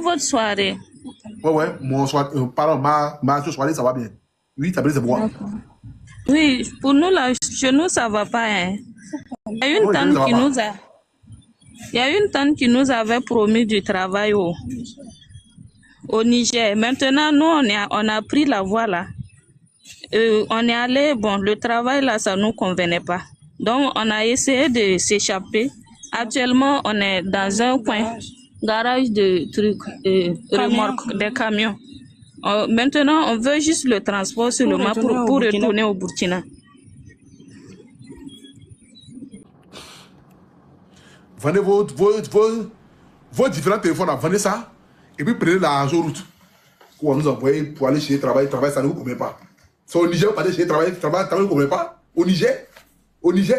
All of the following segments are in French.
votre soirée? Ouais, mon soir, pardon, ma soirée, ça va bien. Oui, t'as pris c'est pourquoi? Oui, pour nous, là, chez nous, ça va pas, hein. Il y a une Oui, tante ça qui va pas. nous a... Il y a une tante qui nous avait promis du travail au Niger. Maintenant, nous, on a pris la voie, là. On est allé, bon, le travail, là, ça nous convenait pas. Donc, on a essayé de s'échapper. Actuellement, on est dans un coin, garage de trucs, remorques, des camions. Maintenant, on veut juste le transport seulement pour retourner au Burkina. Vendez vos différents téléphones, là, vendez ça, et puis prenez l'argent route. Pour nous envoyer pour aller chez travail, ça ne vous convient pas. C'est au Niger, vous allez chez travail, ne vous convient pas. Au Niger,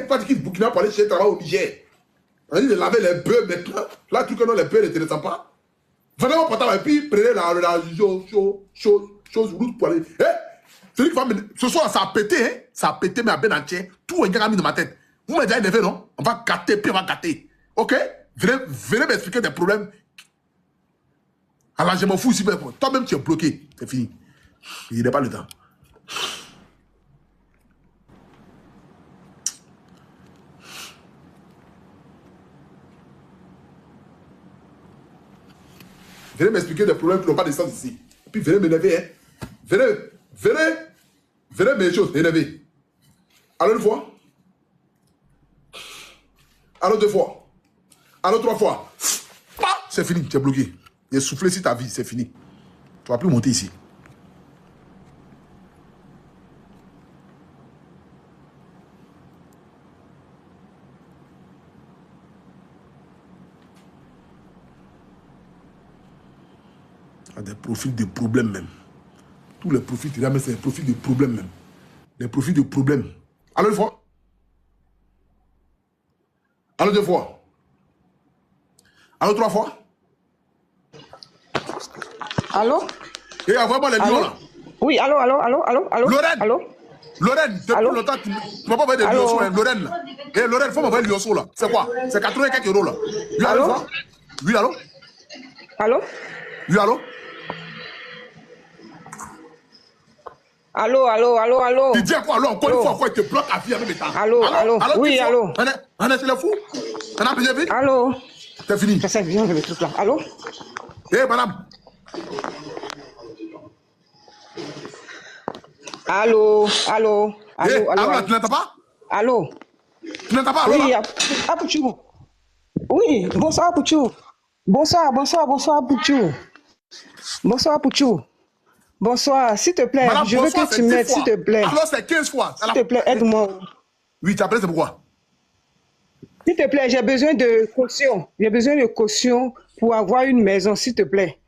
pas de quitte Burkina pour aller chez travail au Niger. On dit de laver les bœufs maintenant. Là, tout que non, les bœufs ne t'intéressent pas. Vendez vos portables et puis prenez la chose route pour aller. Ce soir, ça a pété, hein? Ça a pété, mais à ben entier. Tout est mis dans ma tête. Vous m'avez déjà énervé, non? On va gâter, puis on va gâter. Ok? Venez m'expliquer des problèmes. Alors, je m'en fous ici. Toi-même, tu es bloqué. C'est fini. Il n'y a pas le temps. Venez m'expliquer des problèmes qui n'ont pas de sens ici. Et puis, venez m'énerver, hein? Venez mes choses, énerver. Alors, une fois. Alors, deux fois. Alors, trois fois. C'est fini, tu es bloqué. Il est soufflé sur ta vie, c'est fini. Tu ne vas plus monter ici. Il y a des profils de problèmes même. Tous les profils, c'est des profils de problèmes même. Les profils de problèmes. Alors, une fois. Alors, deux fois. Alors, trois fois. Allô? Et envoie-moi les lions là. Oui, allô? Lorraine. Allô? Lorraine, depuis longtemps, tu ne m'as pas envoyé des lionceaux, hein, Lorraine là. Et Lorraine, il faut m'envoyer le lionceau là. C'est quoi? C'est 80 quelques euros là. Oui, allô? Oui, allô? Allô? Oui, allô? Allô? Tu dis quoi, allô? Encore une fois, il te bloque à vie avec mes temps. Allô? Oui, allô? On est chez les fous? On a bien vu? Allô? C'est fini. Ça vient le truc là. Allô? Eh, madame. Allô, tu n'entends pas? Allô? Tu n'entends pas, allô? Oui, Apouchou. Oui, bonsoir, Apouchou. Bonsoir, Apouchou. Bonsoir, Apouchou. Bonsoir, s'il te plaît, madame, je veux que tu m'aides, s'il te plaît. Alors, c'est 15 fois. S'il te plaît, aide-moi. Oui, tu appelles, c'est pourquoi? S'il te plaît, j'ai besoin de caution. J'ai besoin de caution pour avoir une maison, s'il te plaît.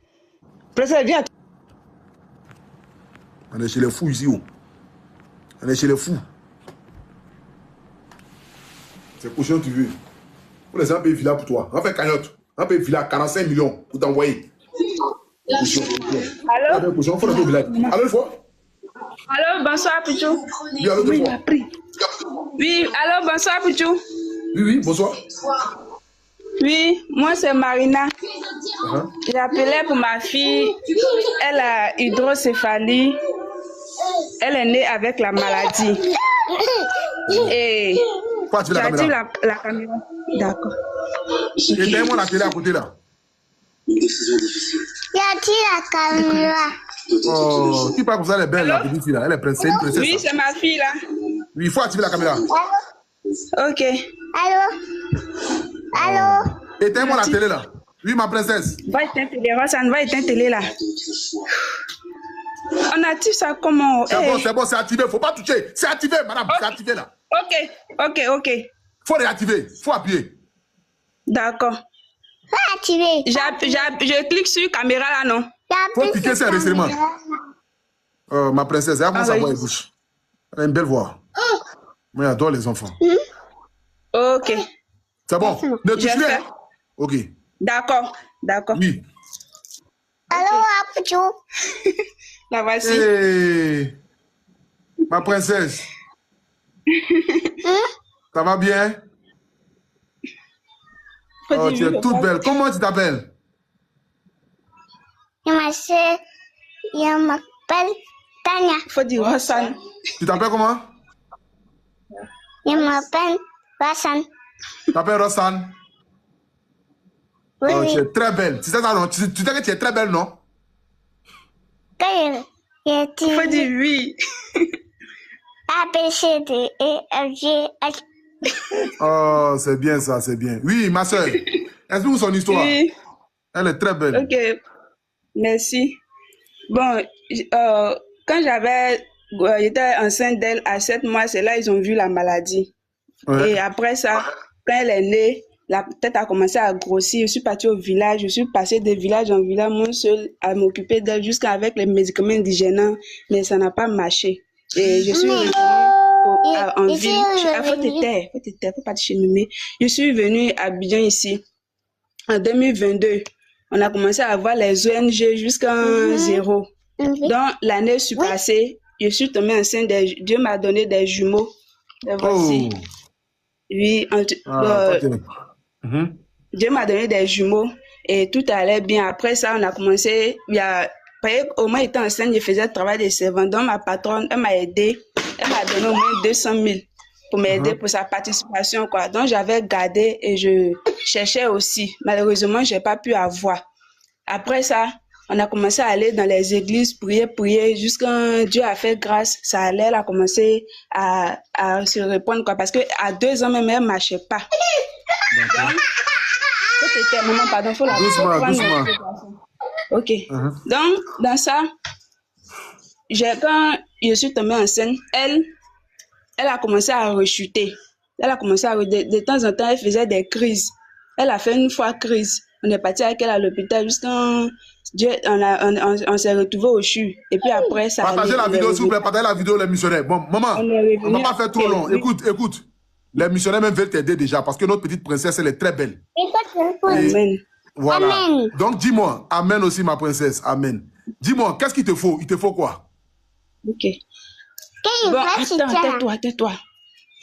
Président, viens. On est chez les fous ici, oh. On est chez les fous. C'est caution tu veux. Pour les gens payer villa pour toi. On fait cagnotte. On paye villa 45 millions pour t'envoyer. Allô? Allô, une fois? Allô, bonsoir, Pichou. Oui, allô, deux fois. Oui, allô, bonsoir, Pichou. Oui, bonsoir. Oui, moi c'est Marina. J'appelais pour ma fille. Elle a hydrocéphalie. Elle est née avec la maladie. Et j'active la caméra. D'accord. Éteins-moi la télé à côté là. J'active la caméra. Oh, qui parle comme ça, elle est belle, la petite fille là. Elle est princesse. Oui, c'est ma fille là. Oui, il faut activer la caméra. Ok. Allô? Éteins-moi la télé là. Oui, ma princesse. Va éteindre télé, Rosanne, va éteindre télé là. On active ça comment? C'est bon, c'est activé. Faut pas toucher. C'est activé, madame. Okay. C'est activé là. Ok. Faut réactiver. Faut appuyer. D'accord. Faut activer. Je clique sur caméra là, non? Faut cliquer sur enregistrement. Ma princesse, elle a sa voix et bouche. Elle a une belle voix. Moi, j'adore les enfants. Ok. C'est bon. Ne touche rien. Ok. D'accord. Oui. Allô, Apouchou? La voici. Hey, ma princesse. Ça va bien? Oh, tu es toute belle. Comment tu t'appelles? Et ma soeur, elle m'appelle Tania. Faut dire Hassan. Tu t'appelles comment? Elle m'appelle Hassan. Tu t'appelles Rossane? Oui, Oh, oui. tu es très belle. Tu sais ça, non? Tu sais que tu es très belle, non? Quand il était Faut dire oui. A, B, C, D, E, F, G, H. Oh, c'est bien ça, c'est bien. Oui, ma soeur. Explique-nous son histoire. Oui. Elle est très belle. Ok. Merci. Bon, quand j'étais enceinte d'elle à 7 mois, c'est là ils ont vu la maladie. Ouais. Et après ça, quand elle est née, la tête a commencé à grossir. Je suis partie au village. Je suis passée de village en village, moi seule, à m'occuper d'elle jusqu'avec les médicaments indigènes. Mais ça n'a pas marché. Et je suis revenue en Ici, ville. Faut te taire, faut pas te chez Mémé. Je suis venue à Abidjan ici. En 2022, on a commencé à avoir les ONG jusqu'en zéro. Donc, l'année passée, je suis tombée enceinte. Dieu m'a donné des jumeaux. Les voici. Oh. Oui, Ok. Mhm. Dieu m'a donné des jumeaux et tout allait bien. Après ça, on a commencé, au moins étant enceinte, je faisais le travail de servante. Donc, ma patronne, elle m'a aidé. Elle m'a donné au moins 200 000 pour m'aider pour sa participation, quoi. Donc, j'avais gardé et je cherchais aussi. Malheureusement, j'ai pas pu avoir. Après ça, on a commencé à aller dans les églises, prier, jusqu'à Dieu a fait grâce. Ça allait, elle a commencé à se répondre, quoi. Parce que à 2 ans, même, elle ne marchait pas. Maman, pardon, faut la Doucement. Ok. Donc, dans ça, quand je suis tombée enceinte, elle a commencé à rechuter. De temps en temps, elle faisait des crises. Elle a fait une fois crise. On est parti avec elle à l'hôpital jusqu'à on s'est retrouvés au CHU. Et puis après, ça. Partagez la vidéo, s'il vous plaît. Partagez la vidéo, les missionnaires. Bon, maman, on ne va pas faire trop long. Écoute. Les missionnaires même veulent t'aider déjà parce que notre petite princesse, elle est très belle. Amen. Voilà. Amen. Donc, dis-moi, amen aussi, ma princesse. Amen. Dis-moi, qu'est-ce qu'il te faut? Il te faut quoi? Ok. Bon, attends, tais-toi.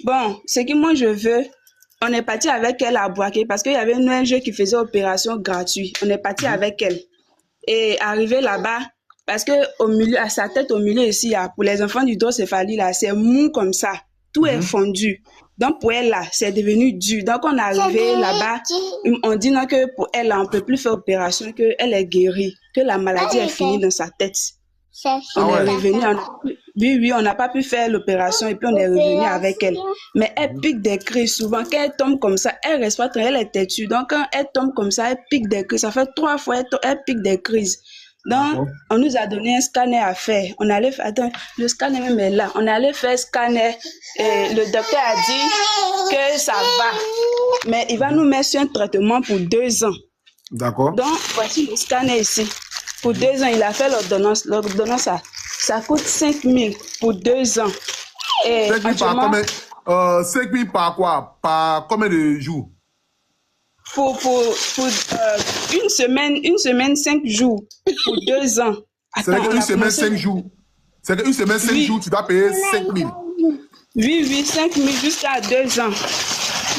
Bon, ce que moi je veux, on est parti avec elle à Boaké parce qu'il y avait une ONG qui faisait opération gratuite. On est parti avec elle. Et arrivé là-bas, parce que au milieu, à sa tête, au milieu ici, pour les enfants du droséphalie, là, c'est mou comme ça. Tout est fondu. Donc, pour elle, là, c'est devenu dur. Donc, on est arrivé là-bas, on dit non, que pour elle, là, on ne peut plus faire opération, qu'elle est guérie, que la maladie est finie dans sa tête. On est revenu, oui, on n'a pas pu faire l'opération et puis on est revenu avec elle. Mais elle pique des crises souvent. Quand elle tombe comme ça, elle reste pas très, elle est têtue. Donc, quand elle tombe comme ça, elle pique des crises. Ça fait 3 fois, elle pique des crises. Donc, on nous a donné un scanner à faire. On allait faire, attends, le scanner même est là. On allait faire scanner et le docteur a dit que ça va. Mais il va nous mettre sur un traitement pour 2 ans. D'accord. Donc, voici le scanner ici. Pour 2 ans, il a fait l'ordonnance. L'ordonnance, ça coûte 5 000 pour 2 ans. Et 5 000 par combien? 5 000 par quoi? Par combien de jours? Pour une semaine, 5 jours. Pour 2 ans. C'est qu'une semaine, 5 jours. C'est qu'une semaine, 5 jours, tu dois payer 5 000. Oui, 5 000 jusqu'à 2 ans.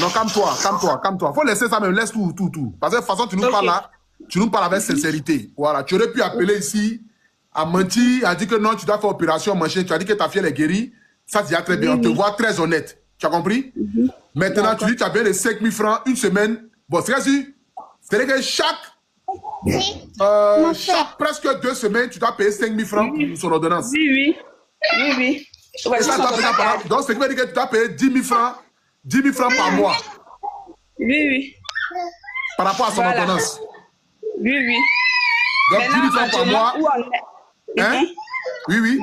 Non, calme-toi. Faut laisser ça même, laisse tout. Parce que de toute façon, tu nous parles là, tu nous parles avec sincérité. Voilà, tu aurais pu appeler ici, à mentir, à dire que non, tu dois faire opération, machin, tu as dit que ta fille elle est guérie. Ça, c'est très bien. On te voit très honnête. Tu as compris? Maintenant, tu dis que tu as bien les 5 000 francs, une semaine. Bon, c'est sûr. C'est-à-dire que chaque presque 2 semaines, tu dois payer 5 000 francs pour son ordonnance. Oui. Ouais, ça, donc, ce qui veut dire que tu dois payer 10 000 francs par mois. Oui. Par rapport à son ordonnance. Oui. Donc, 10 000 francs par mois. Hein? Oui.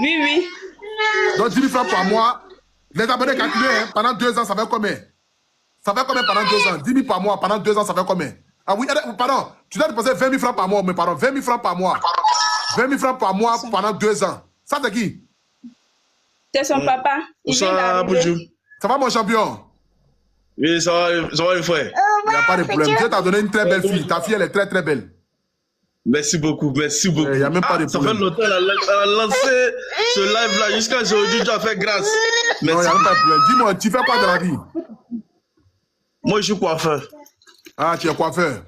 Donc, 10 000 francs par mois. Les abonnés calculés, hein, pendant 2 ans, ça fait combien? Ça fait combien pendant 2 ans? 10 000 par mois, pendant 2 ans, ça fait combien? Ah oui, pardon, tu dois dépenser 20 000 francs par mois, mais pardon, 20 000 francs par mois. 20 000 francs par mois pendant 2 ans. Ça, c'est qui? C'est son papa. Bonsoir, bonjour. Ça va, mon champion? Oui, ça va, le frère. Il n'y a pas de problème. Dieu t'a donné une très belle fille. Ta fille, elle est très, très belle. Merci beaucoup. Il n'y a même pas de problème. Ça fait longtemps, elle a lancé ce live-là jusqu'à aujourd'hui, tu as fait grâce. Merci. Non, il n'y a même pas de problème. Dis-moi, tu fais quoi de la vie? Moi, je suis coiffeur. Ah, tu es coiffeur?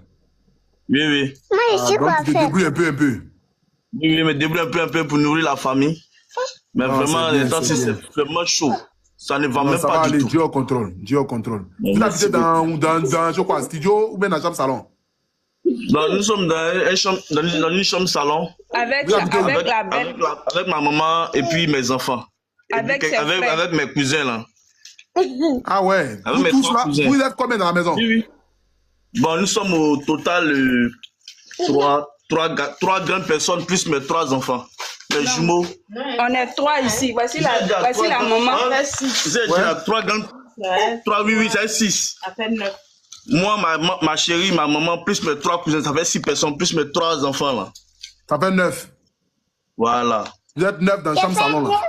Oui. Moi, je suis donc, tu te débrouilles un peu. Je me débrouille un peu pour nourrir la famille. Mais Non, vraiment, c'est bien, les temps, c'est c'est bien. vraiment chaud. Ça ne va Non, même ça pas va du aller, tout. Dieu au contrôle. Dieu au contrôle. Bon, Vous merci habitez dans je crois, studio ou bien dans la chambre salon? Donc, nous sommes dans une chambre salon Avec, Vous habitez où? avec la belle, avec ma maman et puis mes enfants. Et avec puis, ses frères. avec mes cousins là. Ah ouais. Avec Vous mes tous trois là, cousins. vous êtes combien dans la maison? Oui, oui. Bon, nous sommes au total trois grandes personnes plus mes 3 enfants. Mes jumeaux. On est 3 ici. Voici la maman. J'ai déjà 3 grandes. 3, oui, c'est 6. Ça fait 9. Moi, ma chérie, ma maman, plus mes 3 cousins, ça fait 6 personnes, plus mes 3 enfants là. Ça fait 9. Voilà. Vous êtes 9 dans la chambre salon là.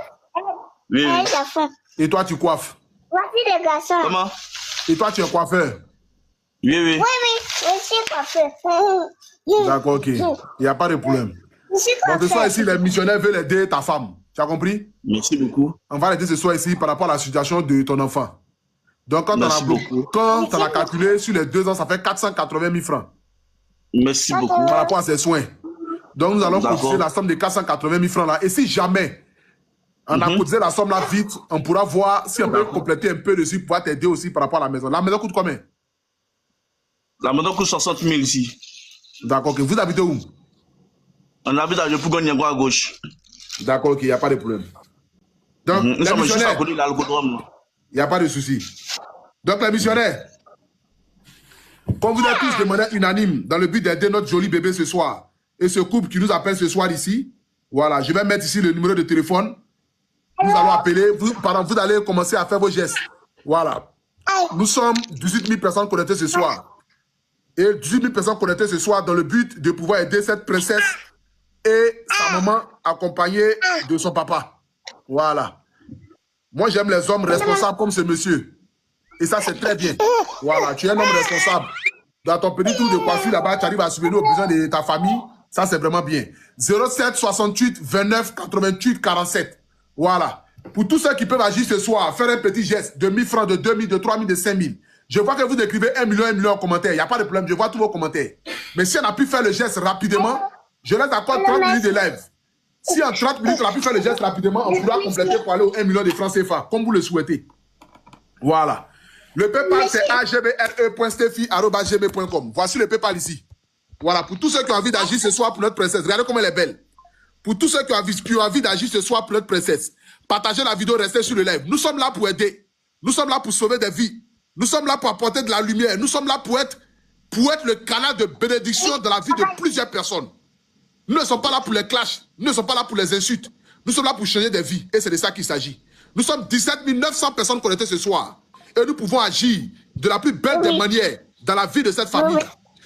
Oui, oui. Et toi, tu coiffes. Voici les garçons. Comment? Et toi, tu es coiffeur. Oui, oui. Oui, je suis coiffeur. D'accord, ok. Il n'y a pas de problème. Je suis Donc ce soir coiffeur. ici, les missionnaires veulent aider ta femme. Tu as compris? Merci beaucoup. On va l'aider ce soir ici par rapport à la situation de ton enfant. Donc quand Merci beaucoup. on a calculé sur les 2 ans, ça fait 480 000 francs Merci beaucoup. par rapport à ses soins. Donc nous allons D'accord. cotiser la somme de 480 000 francs là. Et si jamais on a cotisé la somme là vite, on pourra voir si on peut compléter un peu dessus pour t'aider aussi par rapport à la maison. La maison coûte combien? La maison coûte 60 000 ici. D'accord, ok. Vous habitez où? On habite à Jepougon à gauche. D'accord, ok, il n'y a pas de problème. Donc, Nous les sommes juste à missionnaires, côté de l'algodrome. il n'y a pas de souci. Donc, les missionnaires, comme vous êtes tous de manière unanime dans le but d'aider notre joli bébé ce soir, et ce couple qui nous appelle ce soir ici, voilà, je vais mettre ici le numéro de téléphone. Nous allons appeler, vous allez commencer à faire vos gestes. Voilà. Nous sommes 18 000 personnes connectées ce soir. Et 18 000 personnes connectées ce soir dans le but de pouvoir aider cette princesse et sa maman accompagnée de son papa. Voilà. Moi, j'aime les hommes responsables comme ce monsieur. Et ça, c'est très bien. Voilà, tu es un homme responsable. Dans ton petit tour de coiffure là-bas, tu arrives à subvenir aux besoins de ta famille. Ça, c'est vraiment bien. 07 68 29 88 47. Voilà. Pour tous ceux qui peuvent agir ce soir, faire un petit geste de 1000 francs, de 2000, de 3000, de 5000. Je vois que vous écrivez 1 million en commentaire. Il n'y a pas de problème. Je vois tous vos commentaires. Mais si on a pu faire le geste rapidement, je laisse encore 30 minutes de live. Si en 30 minutes, on a pu faire le geste rapidement, on pourra compléter pour aller au 1 million de francs CFA, comme vous le souhaitez. Voilà. Le PayPal, c'est agbre.stefi@gmail.com. Voici le PayPal ici. Voilà. Pour tous ceux qui ont envie d'agir ce soir pour notre princesse, regardez comme elle est belle. Pour tous ceux qui ont envie d'agir ce soir pour notre princesse, partagez la vidéo, restez sur le live. Nous sommes là pour aider. Nous sommes là pour sauver des vies. Nous sommes là pour apporter de la lumière. Nous sommes là pour être le canal de bénédiction dans la vie de plusieurs personnes. Nous ne sommes pas là pour les clashs. Nous ne sommes pas là pour les insultes. Nous sommes là pour changer des vies. Et c'est de ça qu'il s'agit. Nous sommes 17 900 personnes connectées ce soir. Et nous pouvons agir de la plus belle des manières dans la vie de cette famille.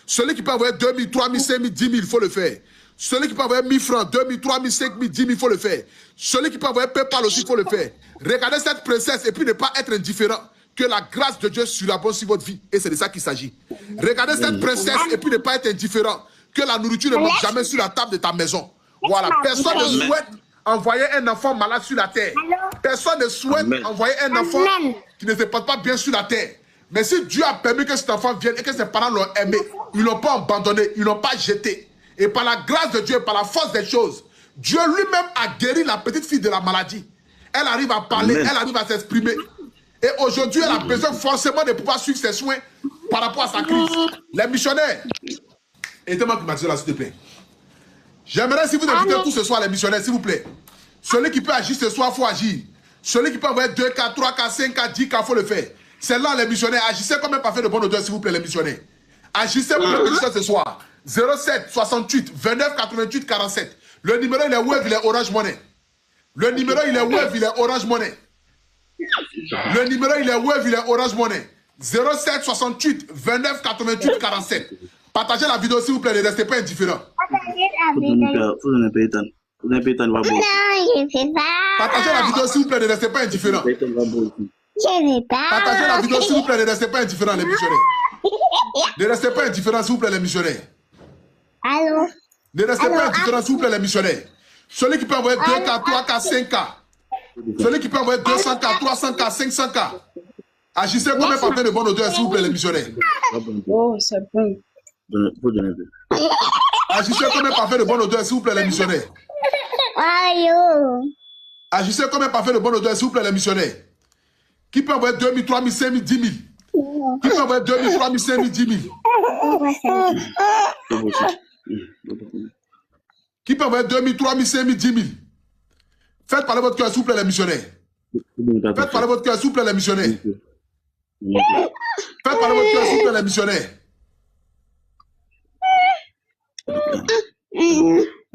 Celui qui peut envoyer 2 000, 3 000, 5 000, 10 000, il faut le faire. Celui qui peut envoyer 1000 francs, 2 000, 3 000, 5 000, 10 000, il faut le faire. Celui qui peut envoyer PayPal aussi, il faut le faire. Regardez cette princesse et puis ne pas être indifférent. Que la grâce de Dieu surabonde sur votre vie. Et c'est de ça qu'il s'agit. Regardez cette princesse et puis ne pas être indifférent. Que la nourriture ne manque jamais sur la table de ta maison. Voilà. Personne ne souhaite envoyer un enfant malade sur la terre. Personne ne souhaite envoyer un enfant qui ne se porte pas bien sur la terre. Mais si Dieu a permis que cet enfant vienne et que ses parents l'ont aimé, ils ne l'ont pas abandonné, ils ne l'ont pas jeté. Et par la grâce de Dieu, par la force des choses, Dieu lui-même a guéri la petite fille de la maladie. Elle arrive à parler, elle arrive à s'exprimer. Et aujourd'hui, elle a besoin forcément de pouvoir suivre ses soins par rapport à sa crise. Les missionnaires, aidez-moi qui m'a dit là, s'il te plaît. J'aimerais, si vous invitez tous ce soir les missionnaires, s'il vous plaît. Celui qui peut agir ce soir, il faut agir. Celui qui peut envoyer 2 cas, 3 cas, 5 cas, 10 cas, il faut le faire. C'est là les missionnaires. Agissez comme un parfait de bonne odeur, s'il vous plaît, les missionnaires. Agissez pour le bénéficiaire ce soir. 07 68 29 88 47. Le numéro, il est Wave, il est Orange Money. Le numéro, il est Wave, il est Orange Money. Le numéro, il est Wave, il est Orange Money. 07 68 29 88 47. Partagez la vidéo, s'il vous plaît, ne restez pas indifférents. Partagez la vidéo, s'il vous plaît, ne restez pas indifférents. Partagez la vidéo, s'il vous plaît, ne restez pas indifférents, les missionnaires. Ne restez pas indifférents, s'il vous plaît, les missionnaires. Allô? Ne restez pas indifférents, s'il vous plaît, les missionnaires. Celui qui peut envoyer 2 K, 3 K, 5 K. Celui qui peut envoyer 200 K, 300 K, 500 K. Agissez comme un partenaire de bonne odeur, s'il vous plaît, les missionnaires. Oh, c'est bon. Agissez comme un parfait de bonne odeur, s'il vous plaît, les missionnaires. Agissez comme un parfait de bonne odeur, s'il vous plaît, les missionnaires. Qui peut envoyer 2 000, 3 000, 5 000, 10 000? Qui peut envoyer 2 000, 3 000, 5 000, 10 000? Qui peut envoyer 2 000, 3 000, 5 000, 10 000? Faites parler votre cœur, s'il vous plaît, les missionnaires. Faites parler votre cœur, s'il vous plaît, les missionnaires. Faites parler votre cœur, s'il vous plaît, les missionnaires.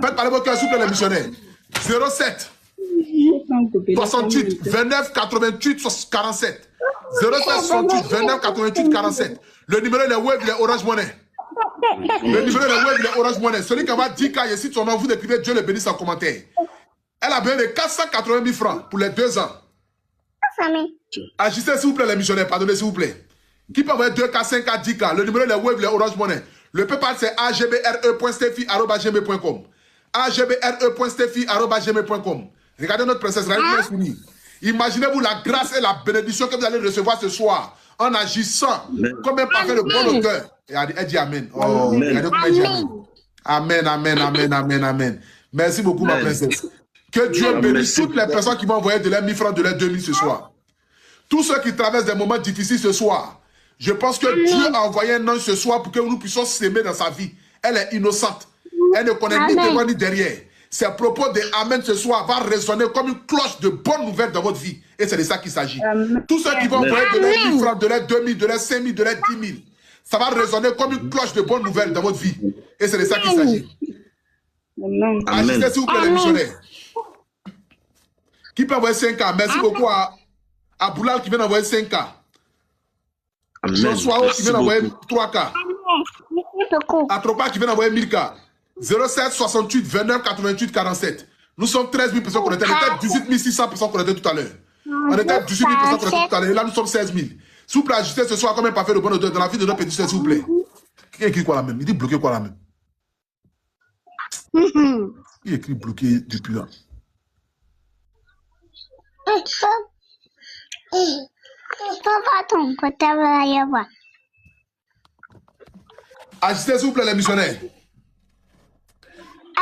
Faites parler votre cœur, s'il vous plaît, les missionnaires. 07 68 29 88 47. 07 68 29 88 47. Le numéro de web, il est Orange Money. Le numéro de web, il est Orange Money. Celui qui va 10K, ici, son nom, vous écrivez Dieu le bénisse en commentaire. Elle a besoin de 480 000 francs pour les 2 ans. Agissez, s'il vous plaît, les missionnaires. Pardonnez, s'il vous plaît. Qui peut envoyer 2K, 5K, 10K? Le numéro de web, il est Orange Money. Le PayPal, c'est agbre.stefi@gmail.com. agbre.stefi@gmail.com. Regardez notre princesse, regardez. Imaginez-vous la grâce et la bénédiction que vous allez recevoir ce soir en agissant comme un parfait de bonne odeur. Et elle dit Amen. Oh, regardez comment elle dit Amen. Amen, amen, amen, amen. Merci beaucoup, ma princesse. Que Dieu bénisse toutes les personnes qui vont envoyer de leurs 1000 francs, de leurs 2000 ce soir. Tous ceux qui traversent des moments difficiles ce soir. Je pense que Dieu a envoyé un ange ce soir pour que nous puissions s'aimer dans sa vie. Elle est innocente. Elle ne connaît ni devant ni derrière. Ses propos de Amen ce soir va résonner comme une cloche de bonnes nouvelles dans votre vie. Et c'est de ça qu'il s'agit. Tous ceux qui vont envoyer de leurs 1000 francs, de leurs 2000, de leurs 5000, de leurs 10 000, ça va résonner comme une cloche de bonnes nouvelles dans votre vie. Et c'est de ça qu'il s'agit. Agissez, s'il vous plaît, les missionnaires. Qui peut envoyer 5K? Merci beaucoup à Boulal qui vient d'envoyer 5K. Joshua qui vient d'envoyer 3K. À Tropa qui vient d'envoyer 1000K. 07 68 29 88 47. Nous sommes 13 000 personnes connectées. On était 18 600 personnes connectées tout à l'heure. On était 18 000 personnes connectées tout à l'heure. Et là, nous sommes 16 000. S'il vous plaît, agissez ce soir comme un parfait de bonne odeur dans la vie de notre petit soeur, s'il vous plaît. Qui écrit quoi là même? Il dit bloquer quoi là même? Il écrit bloquer depuis là. Agissez, s'il vous plaît, les missionnaires.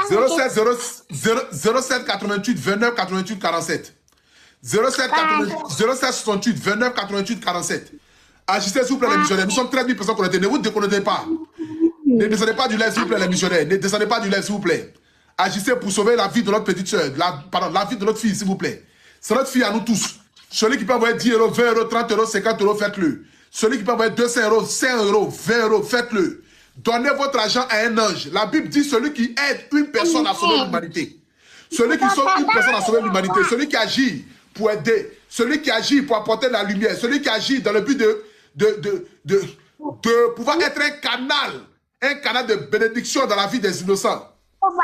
07 88 29 88 47. 07 68 29 88 47. Agissez, s'il vous plaît, les missionnaires. Nous sommes 13 000 personnes connectées. Ne vous déconnectez pas. Ne descendez pas du live, s'il vous plaît, les missionnaires. Ne descendez pas du live, s'il vous plaît. Agissez pour sauver la vie de notre petite soeur. La vie de notre fille, s'il vous plaît. C'est notre fille à nous tous. Celui qui peut envoyer 10 euros, 20 euros, 30 euros, 50 euros, faites-le. Celui qui peut envoyer 200 euros, 5 euros, 20 euros, faites-le. Donnez votre argent à un ange. La Bible dit celui qui aide une personne à sauver l'humanité. Celui qui sauve une personne à sauver l'humanité. Celui qui agit pour aider. Celui qui agit pour apporter la lumière. Celui qui agit dans le but de pouvoir être un canal de bénédiction dans la vie des innocents.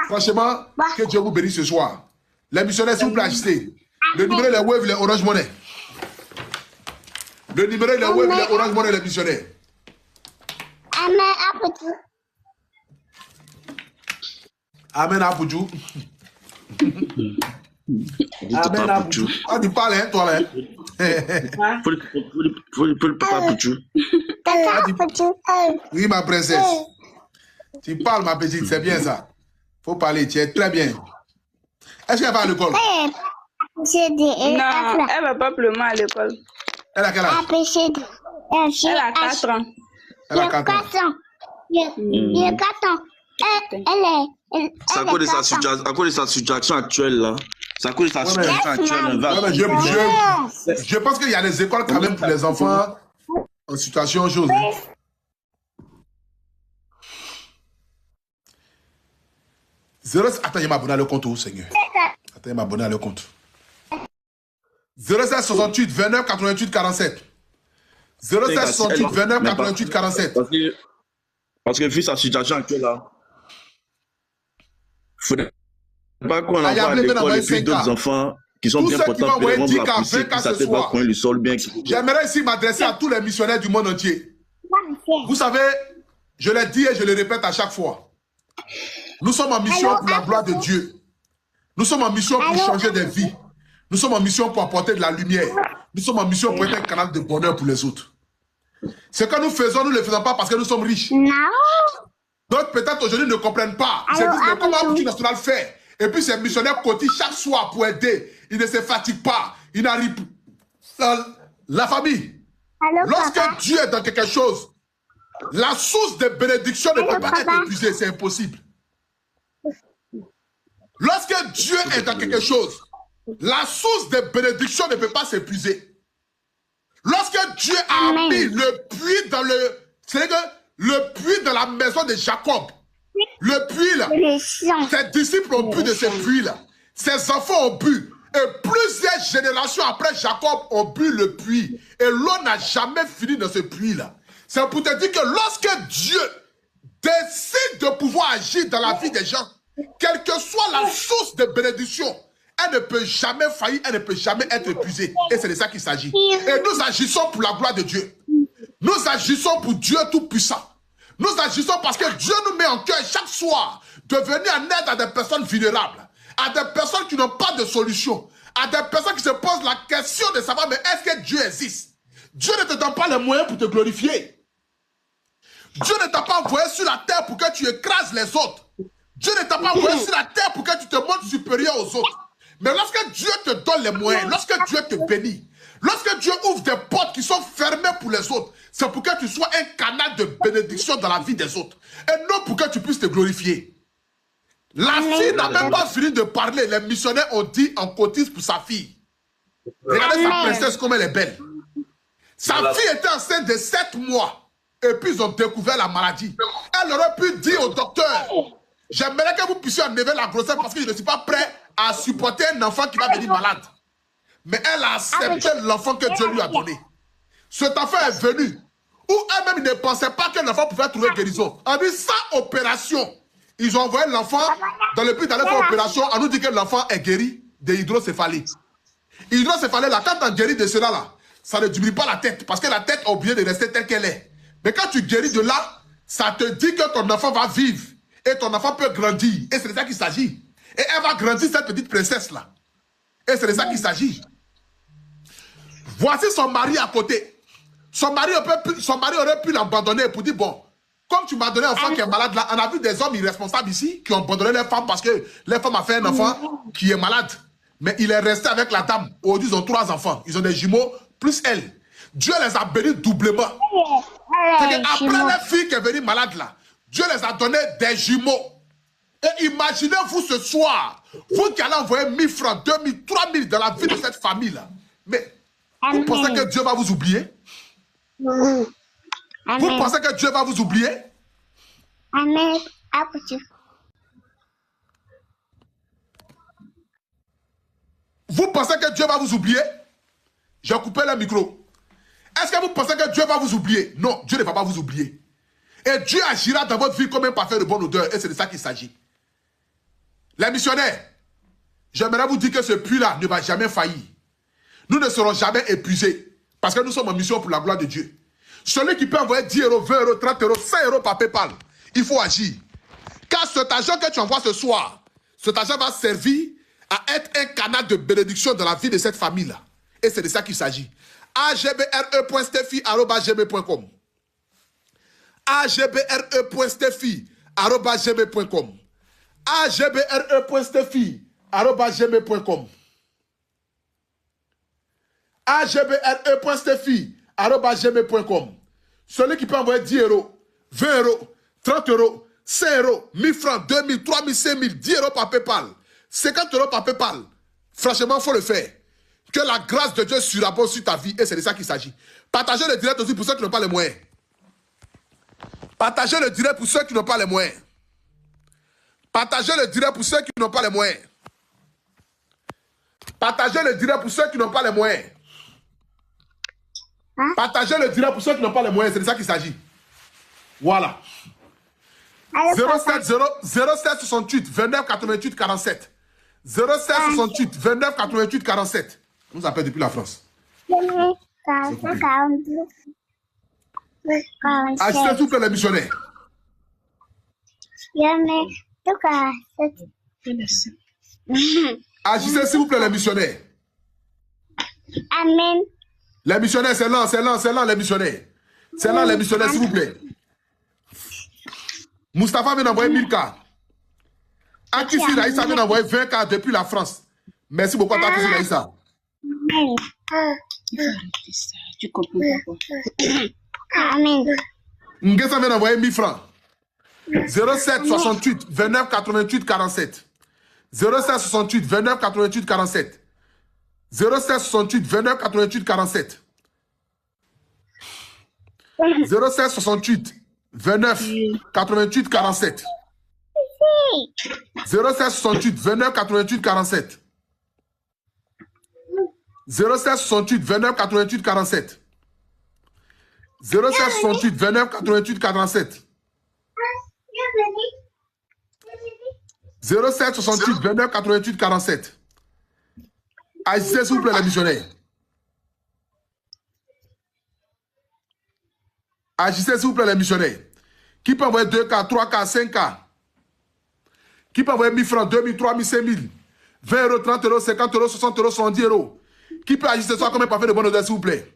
Franchement, que Dieu vous bénisse ce soir. Les missionnaires, s'il vous plaît, agissez. Le numéro de la web, il est Orange Money. Le numéro de la web, il est Orange Money, les missionnaires. Amen à Boudjou. Amen à Boudjou. Ah, tu parles, hein, toi, là. Faut le papa Boudjou. Oui, ma princesse. Tu parles, ma petite, c'est bien ça. Faut parler, tu es très bien. Est-ce qu'elle va à l'école? Non, elle ne va pas plus mal à l'école. Elle a quel âge? Elle a 4 ans. Elle a 4 ans. C'est à cause de sa situation actuelle là. C'est à cause de sa situation actuelle. Je pense qu'il y a des écoles quand même pour les enfants en situation chose. Attends, il m'a abonné à le compte, Seigneur. Attends, il m'a abonné à le compte. 07 68 29 88 47. 07 68 29 88 47. Parce que vu sa situation actuelle là, il ne faudrait pas qu'on envoie à l'école et puis d'autres enfants qui sont bien portants pour les membres de la poussée, qui ça va coin le sol bien. J'aimerais ici m'adresser à tous les missionnaires du monde entier. Vous savez, je l'ai dit et je le répète à chaque fois. Nous sommes en mission pour la gloire de Dieu. Nous sommes en mission pour changer des vies. Nous sommes en mission pour apporter de la lumière. Nous sommes en mission pour être un canal de bonheur pour les autres. Ce que nous faisons, nous ne le faisons pas parce que nous sommes riches. Donc peut-être aujourd'hui ne comprennent pas. Ils se disent, mais comment multinationale fait? Et puis ces missionnaires cotissent chaque soir pour aider. Ils ne se fatiguent pas. Ils n'arrivent pas. La famille. Lorsque Dieu est dans quelque chose, la source de bénédiction ne peut pas être épuisée. C'est impossible. Lorsque Dieu est dans quelque chose, la source de bénédiction ne peut pas s'épuiser. Lorsque Dieu a mis le puits dans le puits dans la maison de Jacob, le puits là, ses disciples ont bu de ce puits là, ses enfants ont bu, et plusieurs générations après Jacob ont bu le puits, et l'eau n'a jamais fini dans ce puits là. C'est pour te dire que lorsque Dieu décide de pouvoir agir dans la vie des gens, quelle que soit la source de bénédiction, elle ne peut jamais faillir, elle ne peut jamais être épuisée. Et c'est de ça qu'il s'agit. Et nous agissons pour la gloire de Dieu. Nous agissons pour Dieu Tout-Puissant. Nous agissons parce que Dieu nous met en cœur chaque soir de venir en aide à des personnes vulnérables, à des personnes qui n'ont pas de solution, à des personnes qui se posent la question de savoir, mais est-ce que Dieu existe? Dieu ne te donne pas les moyens pour te glorifier. Dieu ne t'a pas envoyé sur la terre pour que tu écrases les autres. Dieu ne t'a pas envoyé sur la terre pour que tu te montres supérieur aux autres. Mais lorsque Dieu te donne les moyens, lorsque Dieu te bénit, lorsque Dieu ouvre des portes qui sont fermées pour les autres, c'est pour que tu sois un canal de bénédiction dans la vie des autres. Et non pour que tu puisses te glorifier. La fille n'a même pas fini de parler. Les missionnaires ont dit on cotise pour sa fille. Regardez sa princesse comme elle est belle. Sa fille était enceinte de 7 mois. Et puis ils ont découvert la maladie. Elle aurait pu dire au docteur, j'aimerais que vous puissiez enlever la grossesse parce que je ne suis pas prêt à supporter un enfant qui va venir malade. Mais elle a accepté l'enfant que Dieu lui a donné. Cet enfant est venu, où elle-même ne pensait pas que l'enfant pouvait trouver guérison. En dit sans opération, ils ont envoyé l'enfant dans le but d'aller faire opération. On nous dit que l'enfant est guéri de hydrocéphalie. Hydrocéphalie, là, quand on guérit de cela, là, ça ne diminue pas la tête, parce que la tête est obligée de rester telle qu'elle est. Mais quand tu guéris de là, ça te dit que ton enfant va vivre. Et ton enfant peut grandir. Et c'est de ça qu'il s'agit. Et elle va grandir, cette petite princesse-là. Et c'est de ça qu'il s'agit. Voici son mari à côté. Son mari aurait pu l'abandonner pour dire, bon, comme tu m'as donné un enfant qui est malade là, on a vu des hommes irresponsables ici qui ont abandonné les femmes parce que les femmes ont fait un enfant qui est malade. Mais il est resté avec la dame. Aujourd'hui, ils ont 3 enfants. Ils ont des jumeaux, plus elle. Dieu les a bénis doublement. Après la fille qui est venue malade là, Dieu les a donné des jumeaux. Et imaginez-vous ce soir, vous qui allez envoyer 1000 francs, 2000, 3000 dans la vie de cette famille-là. Mais vous pensez que Dieu va vous oublier? Vous pensez que Dieu va vous oublier? Amen. Vous pensez que Dieu va vous oublier? J'ai coupé le micro. Est-ce que vous pensez que Dieu va vous oublier? Non, Dieu ne va pas vous oublier. Et Dieu agira dans votre vie comme un parfum de bonne odeur. Et c'est de ça qu'il s'agit. Les missionnaires, j'aimerais vous dire que ce puits-là ne va jamais faillir. Nous ne serons jamais épuisés. Parce que nous sommes en mission pour la gloire de Dieu. Celui qui peut envoyer 10 euros, 20 euros, 30 euros, 5 euros par PayPal, il faut agir. Car cet argent que tu envoies ce soir, cet argent va servir à être un canal de bénédiction dans la vie de cette famille-là. Et c'est de ça qu'il s'agit. agbre.steffi@gmail.com agbre.steffi@gmail.com agbre.steffi@gmail.com agbre.steffi@gmail.com. Celui qui peut envoyer 10 euros, 20 euros, 30 euros, 5 euros, 1000 francs, 2000, 3000, 5000, 10 euros par PayPal, 50 euros par PayPal, franchement, il faut le faire. Que la grâce de Dieu surabonde sur ta vie. Et c'est de ça qu'il s'agit. Partagez le direct aussi pour ceux qui n'ont pas les moyens. Partagez le direct pour ceux qui n'ont pas les moyens. Partagez le direct pour ceux qui n'ont pas les moyens. Partagez le direct pour ceux qui n'ont pas les moyens. Partagez le direct pour ceux qui n'ont pas les moyens. C'est de ça qu'il s'agit. Voilà. 07 68 29 88 47. 07 68 29 88 47. On nous appelle depuis la France. Assistez s'il vous plaît les missionnaires. Agissez s'il vous plaît les missionnaires. Amen. Les missionnaires, c'est lent, les missionnaires. C'est lent les missionnaires s'il vous plaît. Mustapha vient d'envoyer 1000K. Akissi Raïssa vient d'envoyer 20K depuis la France. Merci beaucoup à toi, Akissi Raïssa. Tu comprends pas. Ngessa vient d'envoyer 1000 francs. 07 68 29 88 47. 07 68 29 88 47. 07 68 29 88 47. 07 68 29 88 47. 07 68 29 88 47. 07 68 29 88 47. 07 68 29 88 47. 07 68 29 88 47. Agissez s'il vous plaît les missionnaires. Agissez s'il vous plaît les missionnaires. Qui peut envoyer 2K, 3K, 5K? Qui peut envoyer 1000 francs, 2000, 3000, 5000, 20 euros, 30 euros, 50 euros, 60 euros, 70 euros? Qui peut agir ce soir comme un parfait de bonne odeur s'il vous plaît?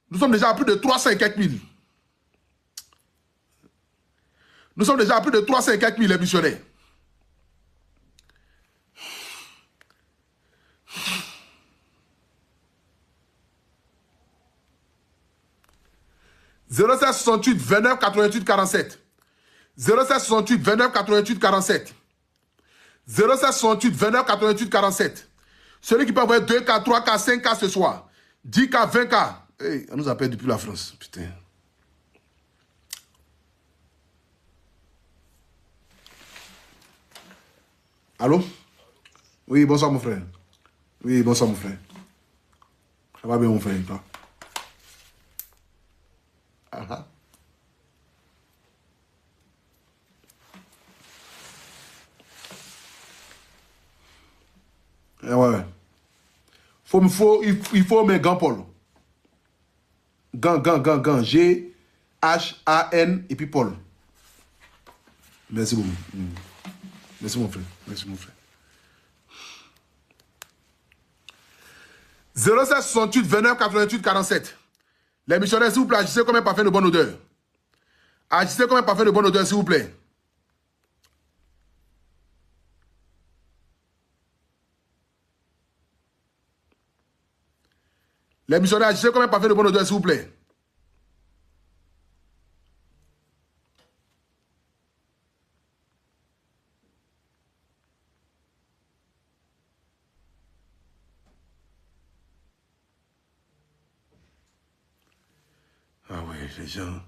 Nous sommes déjà à plus de 300 et quelques mille. Nous sommes déjà à plus de 300 et quelques mille les missionnaires. « 07 68 29 88 47. 07 68 29 88 47. 07 68 29 88 47. Celui qui peut envoyer 2K, 3K, 5K ce soir. 10K, 20K. Hey, on nous appelle depuis la France. Putain. Allô? Oui, bonsoir mon frère. Oui, bonsoir mon frère. Ça va bien mon frère, toi? Ah. Ouais. Il faut mes gants, Paul. Gants. G-H-A-N et puis Paul. Merci beaucoup. Merci mon frère. Merci mon frère. 07 68 29 88 47. Les missionnaires, s'il vous plaît, agissez comme un parfum de bonne odeur. Agissez comme un parfum de bonne odeur, s'il vous plaît. Les missionnaires, agissez comme un parfum de bonne odeur, s'il vous plaît. Ah ouais, les gens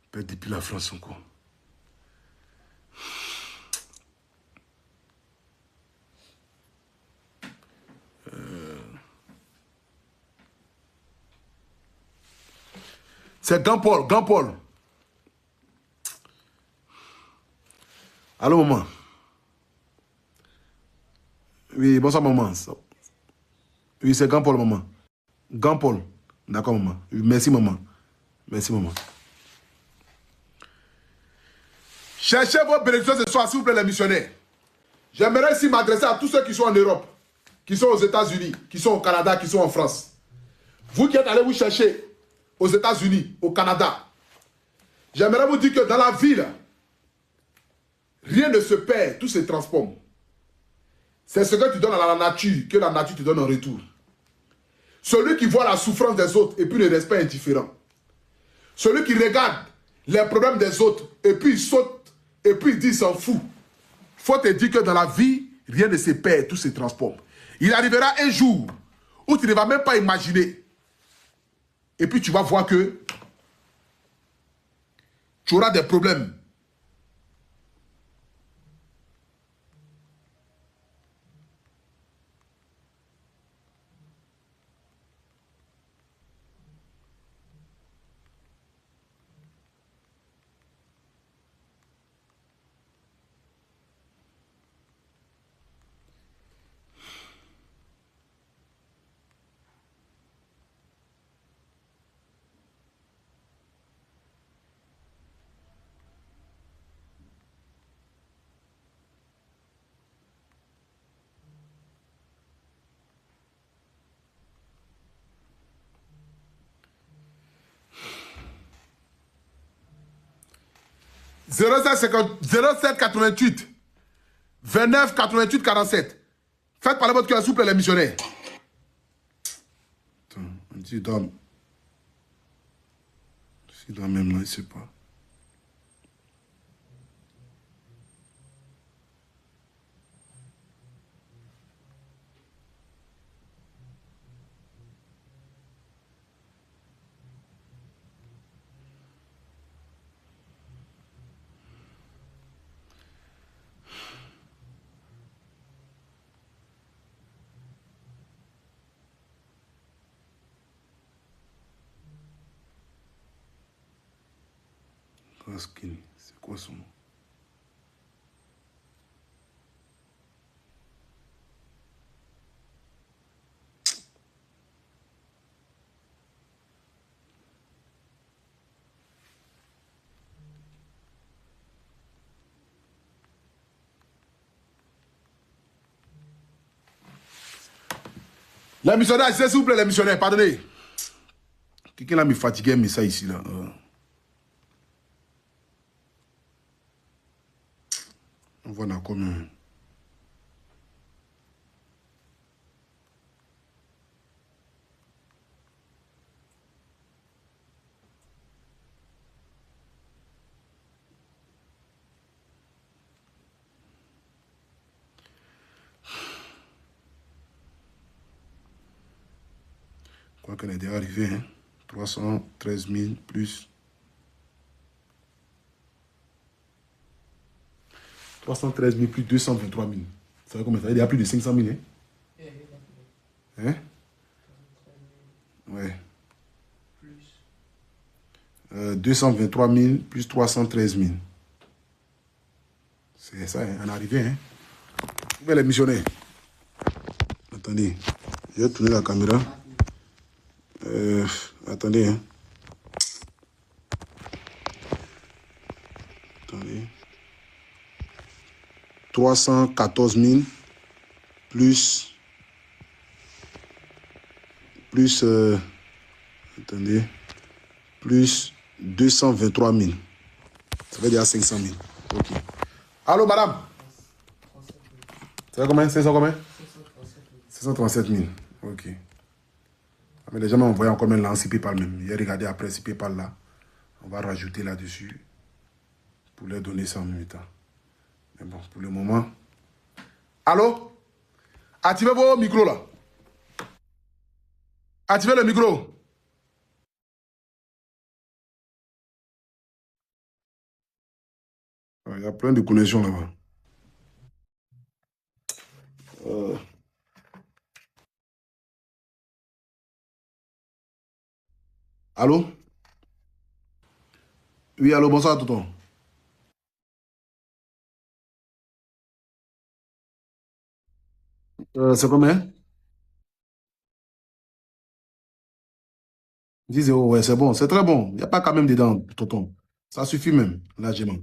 perdent depuis la France encore. C'est Gant Paul. Allô, maman. Oui, bonsoir, maman. Oui, c'est Gant Paul, maman. Gant Paul. D'accord, maman. Oui, merci, maman. Merci, maman. Cherchez vos bénédictions ce soir, s'il vous plaît, les missionnaires. J'aimerais ici m'adresser à tous ceux qui sont en Europe, qui sont aux États-Unis, qui sont au Canada, qui sont en France. Vous qui êtes allés vous chercher aux États-Unis, au Canada, j'aimerais vous dire que dans la ville, rien ne se perd, tout se transforme. C'est ce que tu donnes à la nature, que la nature te donne en retour. Celui qui voit la souffrance des autres et puis ne reste pas indifférent. Celui qui regarde les problèmes des autres et puis il saute et puis il dit s'en fout. Il faut te dire que dans la vie, rien ne se perd, tout se transforme. Il arrivera un jour où tu ne vas même pas imaginer. Et puis tu vas voir que tu auras des problèmes. 07 88 29 88 47. Faites parler votre cœur, s'il vous plaît, les missionnaires. Attends, on dit dans... C'est dans même là, il ne sait pas. C'est quoi son nom? Les missionnaires, s'il vous plaît, les missionnaires, pardonnez. Quelqu'un là me fatigué, mais ça ici là. On voit dans combien. Quoi qu'on est déjà arrivé, hein? 313 000 plus 313 000 plus 223 000. Ça fait combien? Ça fait déjà plus de 500 000, hein? Hein? Ouais. 223 000 plus 313 000. C'est ça, hein? On est arrivé, hein? Où est les missionnaires? Attendez, je vais tourner la caméra. Attendez, hein? Attendez. 314 000 plus attendez, plus 223 000. Ça fait déjà 500 000. Ok. Allô, madame? Ça fait combien? 500 combien? 637 000. Ok. Mais les gens m'ont envoyé encore maintenant si PayPal même. J'ai regardé après si PayPal là. On va rajouter là-dessus pour leur donner ça en même temps. Mais bon, pour le moment... Allô? Activez vos micros là. Activez le micro. Il y a plein de connexions là-bas. Allô? Oui, allô, bonsoir, tonton. C'est combien? 10 €, ouais, c'est bon, c'est très bon. Il n'y a pas quand même dedans, tonton. Ça suffit même, largement.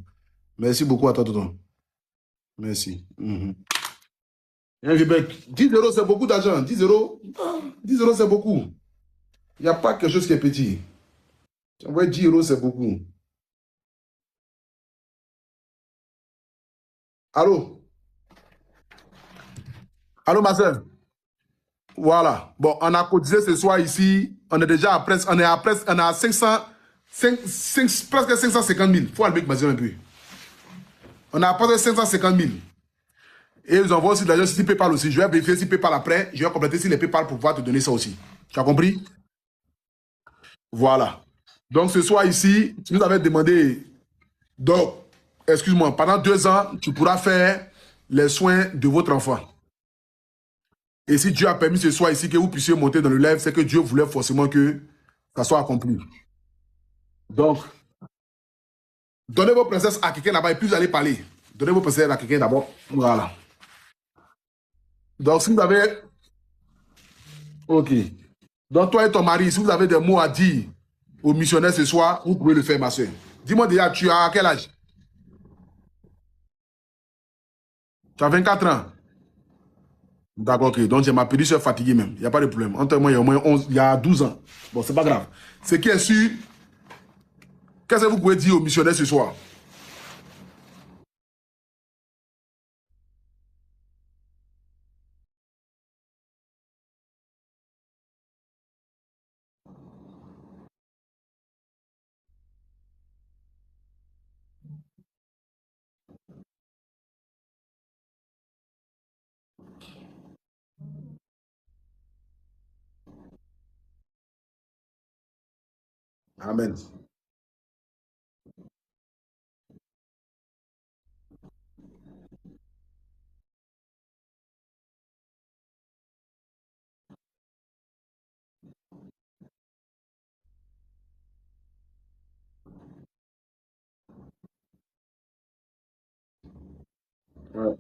Merci beaucoup à toi, tonton. Merci. 10 €, c'est beaucoup d'argent. 10 €, 10 €, c'est beaucoup. Il n'y a pas quelque chose qui est petit. Ouais, 10 €, c'est beaucoup. Allô? Allô, ma soeur? Voilà. Bon, on a cotisé ce soir ici. On est déjà à presque, on est à 500, presque 550 000. Il faut aller avec un peu. On a à presque 550 000. Et ils envoient aussi de l'argent sur PayPal aussi. Je vais vérifier si PayPal après. Je vais compléter si les PayPal pour pouvoir te donner ça aussi. Tu as compris? Voilà. Donc ce soir ici, tu nous avais demandé. Donc, excuse-moi, pendant 2 ans, tu pourras faire les soins de votre enfant. Et si Dieu a permis ce soir ici que vous puissiez monter dans le live, c'est que Dieu voulait forcément que ça soit accompli. Donc, donnez vos princesses à quelqu'un là-bas et puis vous allez parler. Donnez vos princesses à quelqu'un d'abord. Voilà. Donc, si vous avez... Ok. Donc, toi et ton mari, si vous avez des mots à dire aux missionnaires ce soir, vous pouvez le faire, ma soeur. Dis-moi déjà, tu as quel âge? Tu as 24 ans. D'accord, ok. Donc, j'ai ma petite soeur fatiguée même. Il n'y a pas de problème. Entre moi, il y a au moins 11, il y a 12 ans. Bon, c'est pas grave. Ce qui est sûr, qu'est-ce que vous pouvez dire aux missionnaires ce soir? Amen. Ouais.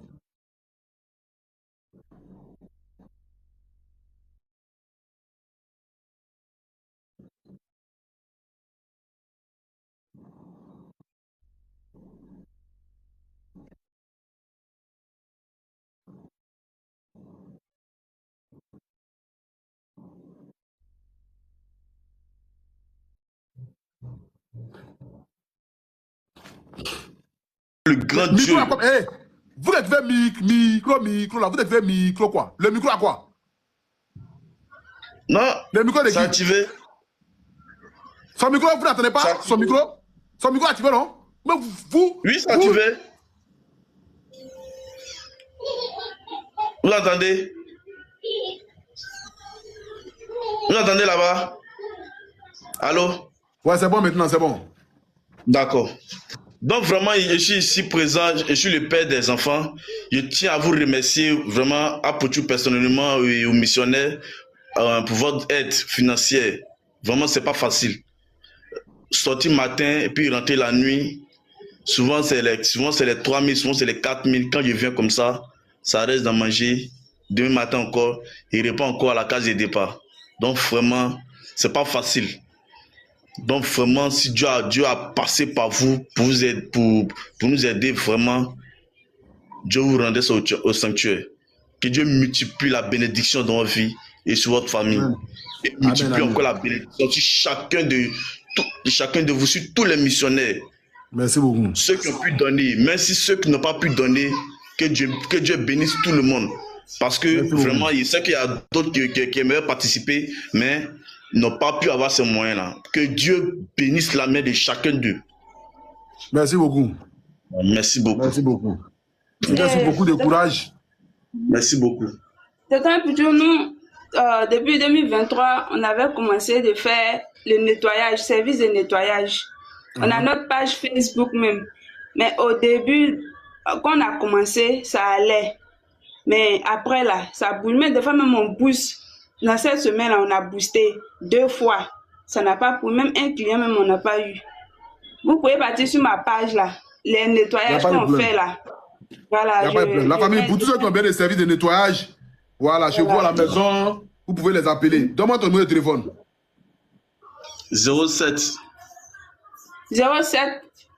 Le grand Dieu. Hey, vous êtes fait micro là, vous êtes fait micro quoi? Le micro à quoi? Non, le micro c'est activé. Son micro, vous n'attendez pas? Son micro activé, non? Mais vous... Oui, c'est activé. Vous l'entendez? Vous l'entendez là-bas? Allô? Ouais, c'est bon maintenant, c'est bon. D'accord. Donc vraiment, je suis ici présent, je suis le père des enfants. Je tiens à vous remercier vraiment, à Pochou personnellement et aux missionnaires pour votre aide financière. Vraiment, c'est pas facile. Sortir matin et puis rentrer la nuit, souvent c'est les 3 000, souvent c'est les 4 000. Quand je viens comme ça reste d'en manger. Demain matin encore, il répond encore à la case de départ. Donc vraiment, c'est pas facile. Donc vraiment, si Dieu a passé par vous pour nous aider vraiment, Dieu vous rendait ça au sanctuaire. Que Dieu multiplie la bénédiction dans votre vie et sur votre famille. Amen. Et multiplie encore la bénédiction sur chacun de vous, sur tous les missionnaires. Merci beaucoup. Ceux qui ont pu donner, même si ceux qui n'ont pas pu donner, que Dieu bénisse tout le monde. Parce que vraiment, il sait qu'il y a d'autres qui aimeraient participer, mais n'ont pas pu avoir ces moyens-là. Que Dieu bénisse la main de chacun d'eux. Merci beaucoup. Merci beaucoup. Merci beaucoup. Merci beaucoup de courage. Merci beaucoup. C'est un peu nous, depuis 2023, on avait commencé de faire le nettoyage, service de nettoyage. On a notre page Facebook même. Mais au début, quand on a commencé, ça allait. Mais après là, ça bouge. Mais des fois même on booste. Dans cette semaine-là, on a boosté 2 fois. Ça n'a pas pour même un client, même on n'a pas eu. Vous pouvez partir sur ma page là. Les nettoyages qu'on fait là. Voilà. La famille, pour tous ceux qui ont bien des services de nettoyage, voilà, chez vous à la maison, vous pouvez les appeler. Donne-moi ton numéro de téléphone. 07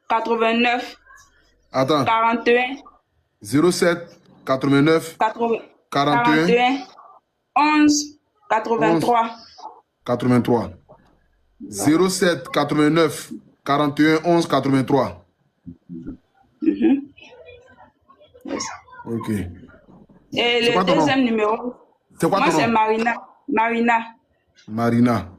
89 Attends. 41 07 89 41 11 83 07 89 41 11 83. Ok. Et le deuxième numéro, c'est quoi ton nom? Moi c'est Marina.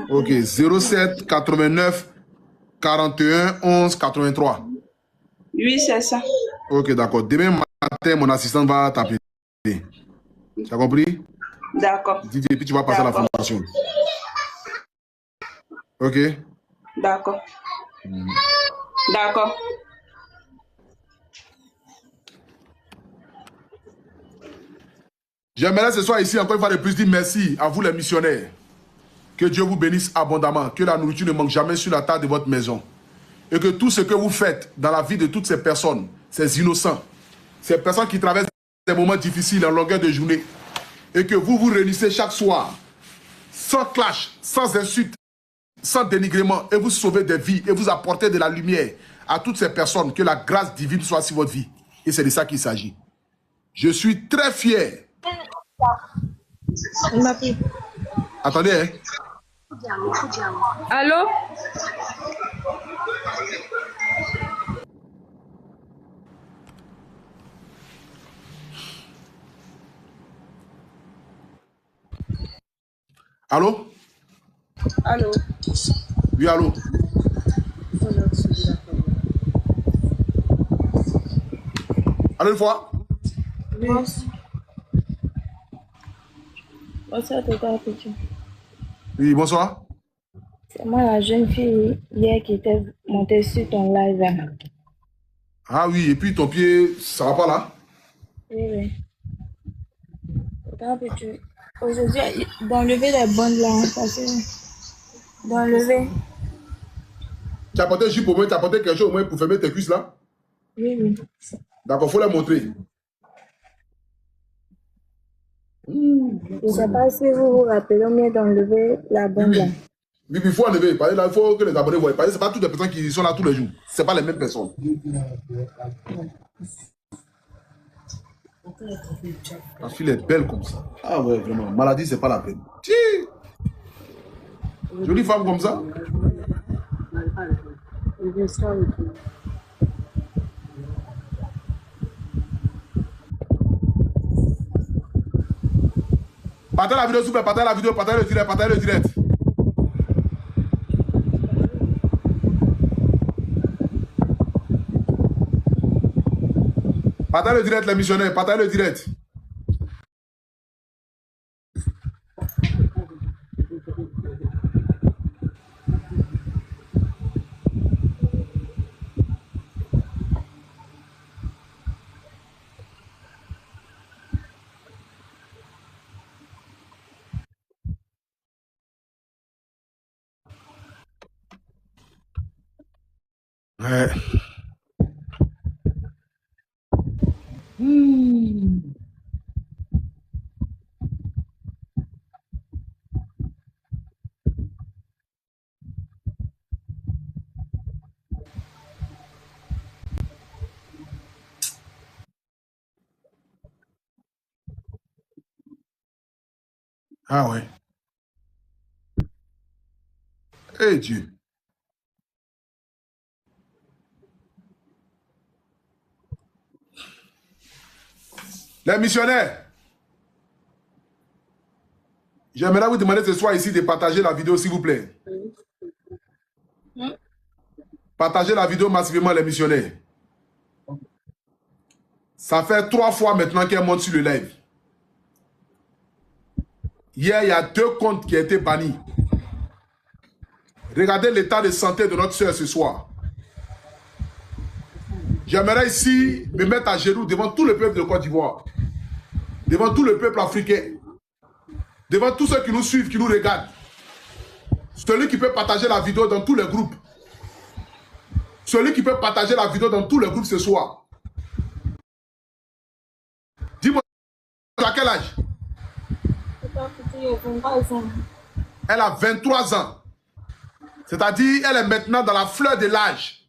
Ok, 07 89 41 11 83. Oui, c'est ça. Ok, d'accord. Demain matin, mon assistante va t'appeler. Tu as compris? D'accord. Et puis tu vas passer à la formation. Ok? D'accord. D'accord. J'aimerais ce soir ici encore une fois de plus dire merci à vous les missionnaires. Que Dieu vous bénisse abondamment. Que la nourriture ne manque jamais sur la table de votre maison. Et que tout ce que vous faites dans la vie de toutes ces personnes, ces innocents, ces personnes qui traversent des moments difficiles en longueur de journée, et que vous vous réunissez chaque soir, sans clash, sans insulte, sans dénigrement, et vous sauvez des vies, et vous apportez de la lumière à toutes ces personnes, que la grâce divine soit sur votre vie. Et c'est de ça qu'il s'agit. Je suis très fier. Attendez, hein. Allô? Allô? Allô? Oui, allô? Allô, une fois? Oui. Bonsoir, Tonton Petit. Oui, bonsoir. C'est moi la jeune fille hier qui était montée sur ton live. Ah oui, et puis ton pied, ça va pas là? Oui. Tonton Petit, aujourd'hui, d'enlever les bonnes là, parce que d'enlever. Tu as porté un jupe au moins, tu as porté quelque chose au moins pour fermer tes cuisses là? Oui. D'accord, faut les montrer. Je ne sais pas si vous vous rappelez mieux d'enlever la bonne là. Oui, il faut enlever. Parce que là, il faut que les abonnés voient. Parce que ce n'est pas toutes les personnes qui sont là tous les jours. Ce n'est pas les mêmes personnes. La fille est belle comme ça. Ah ouais, vraiment. Maladie, ce n'est pas la peine. Ti. Jolie femme comme ça. Partez la vidéo, s'il vous plaît. Partez la vidéo, partez le direct, partez le direct. Partez le direct, les missionnaires. Partez le direct. Ouais. Ah ouais. Eh Dieu. Les missionnaires, j'aimerais vous demander ce soir ici de partager la vidéo, s'il vous plaît. Partagez la vidéo massivement, les missionnaires. Ça fait 3 fois maintenant qu'elle monte sur le live. Hier, il y a 2 comptes qui ont été bannis. Regardez l'état de santé de notre soeur ce soir. J'aimerais ici me mettre à genoux devant tout le peuple de Côte d'Ivoire, devant tout le peuple africain, devant tous ceux qui nous suivent, qui nous regardent. Celui qui peut partager la vidéo dans tous les groupes. Celui qui peut partager la vidéo dans tous les groupes ce soir. Dis-moi, à quel âge? Elle a 23 ans. C'est-à-dire, elle est maintenant dans la fleur de l'âge.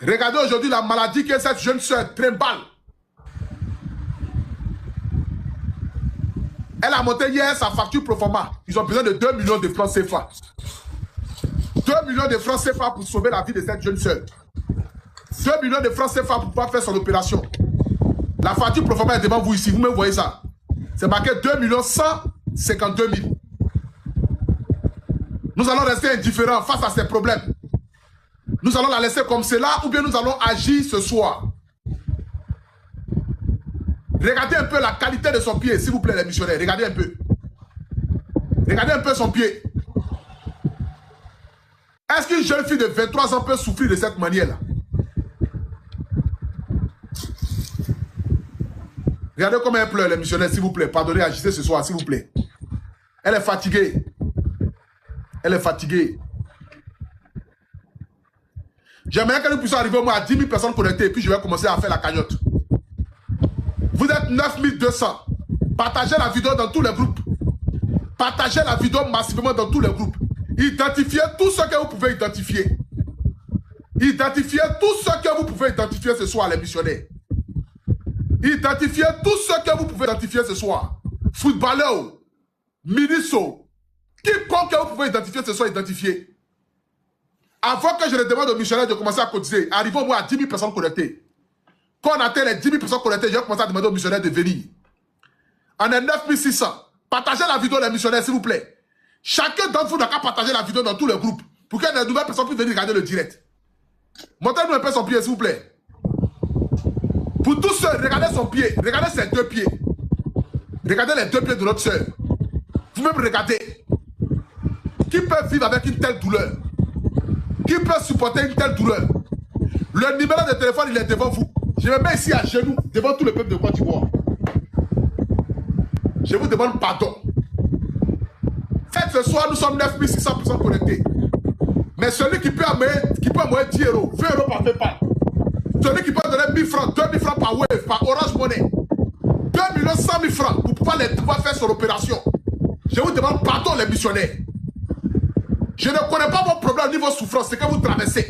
Regardez aujourd'hui la maladie que cette jeune soeur trimballe. Elle a monté hier sa facture proforma. Ils ont besoin de 2 millions de francs CFA. 2 millions de francs CFA pour sauver la vie de cette jeune soeur. 2 millions de francs CFA pour pouvoir faire son opération. La facture proforma est devant vous ici. Vous me voyez ça? C'est marqué 2 152 000. Nous allons rester indifférents face à ces problèmes. Nous allons la laisser comme cela ou bien nous allons agir ce soir. Regardez un peu la qualité de son pied, s'il vous plaît, les missionnaires. Regardez un peu. Regardez un peu son pied. Est-ce qu'une jeune fille de 23 ans peut souffrir de cette manière-là? Regardez comment elle pleure, les missionnaires, s'il vous plaît. Pardonnez, agissez ce soir, s'il vous plaît. Elle est fatiguée. Elle est fatiguée. J'aimerais que nous puissions arriver au moins à 10 000 personnes connectées et puis je vais commencer à faire la cagnotte. Vous êtes 9 200. Partagez la vidéo dans tous les groupes. Partagez la vidéo massivement dans tous les groupes. Identifiez tout ce que vous pouvez identifier. Identifiez tout ce que vous pouvez identifier ce soir, les missionnaires. Identifiez tout ce que vous pouvez identifier ce soir. Footballeur, ministre, quiconque que vous pouvez identifier ce soir, identifiez. Avant que je ne demande aux missionnaires de commencer à cotiser, arrivons au moins à 10 000 personnes connectées. Quand on atteint les 10 000 personnes connectées, je vais commencer à demander aux missionnaires de venir. On est 9 600. Partagez la vidéo, les missionnaires, s'il vous plaît. Chacun d'entre vous n'a qu'à partager la vidéo dans tous les groupes pour que les nouvelles personnes puissent venir regarder le direct. Montrez-nous un peu son pied, s'il vous plaît. Pour tous ceux, regardez son pied. Regardez ses 2 pieds. Regardez les deux pieds de notre soeur. Vous-même regardez. Qui peut vivre avec une telle douleur? Qui peut supporter une telle douleur? Le numéro de téléphone, il est devant vous. Je me mets ici à genoux, devant tout le peuple de Côte d'Ivoire. Je vous demande pardon. Faites ce soir, nous sommes 9600 connectés. Mais celui qui peut envoyer 10 euros, 20 euros par PayPal, celui qui peut donner 1000 francs, 2000 francs par Wave, par Orange Money, 2 100 000 francs pour pouvoir faire son opération. Je vous demande pardon, les missionnaires. Je ne connais pas vos problèmes ni vos souffrances, c'est que vous traversez.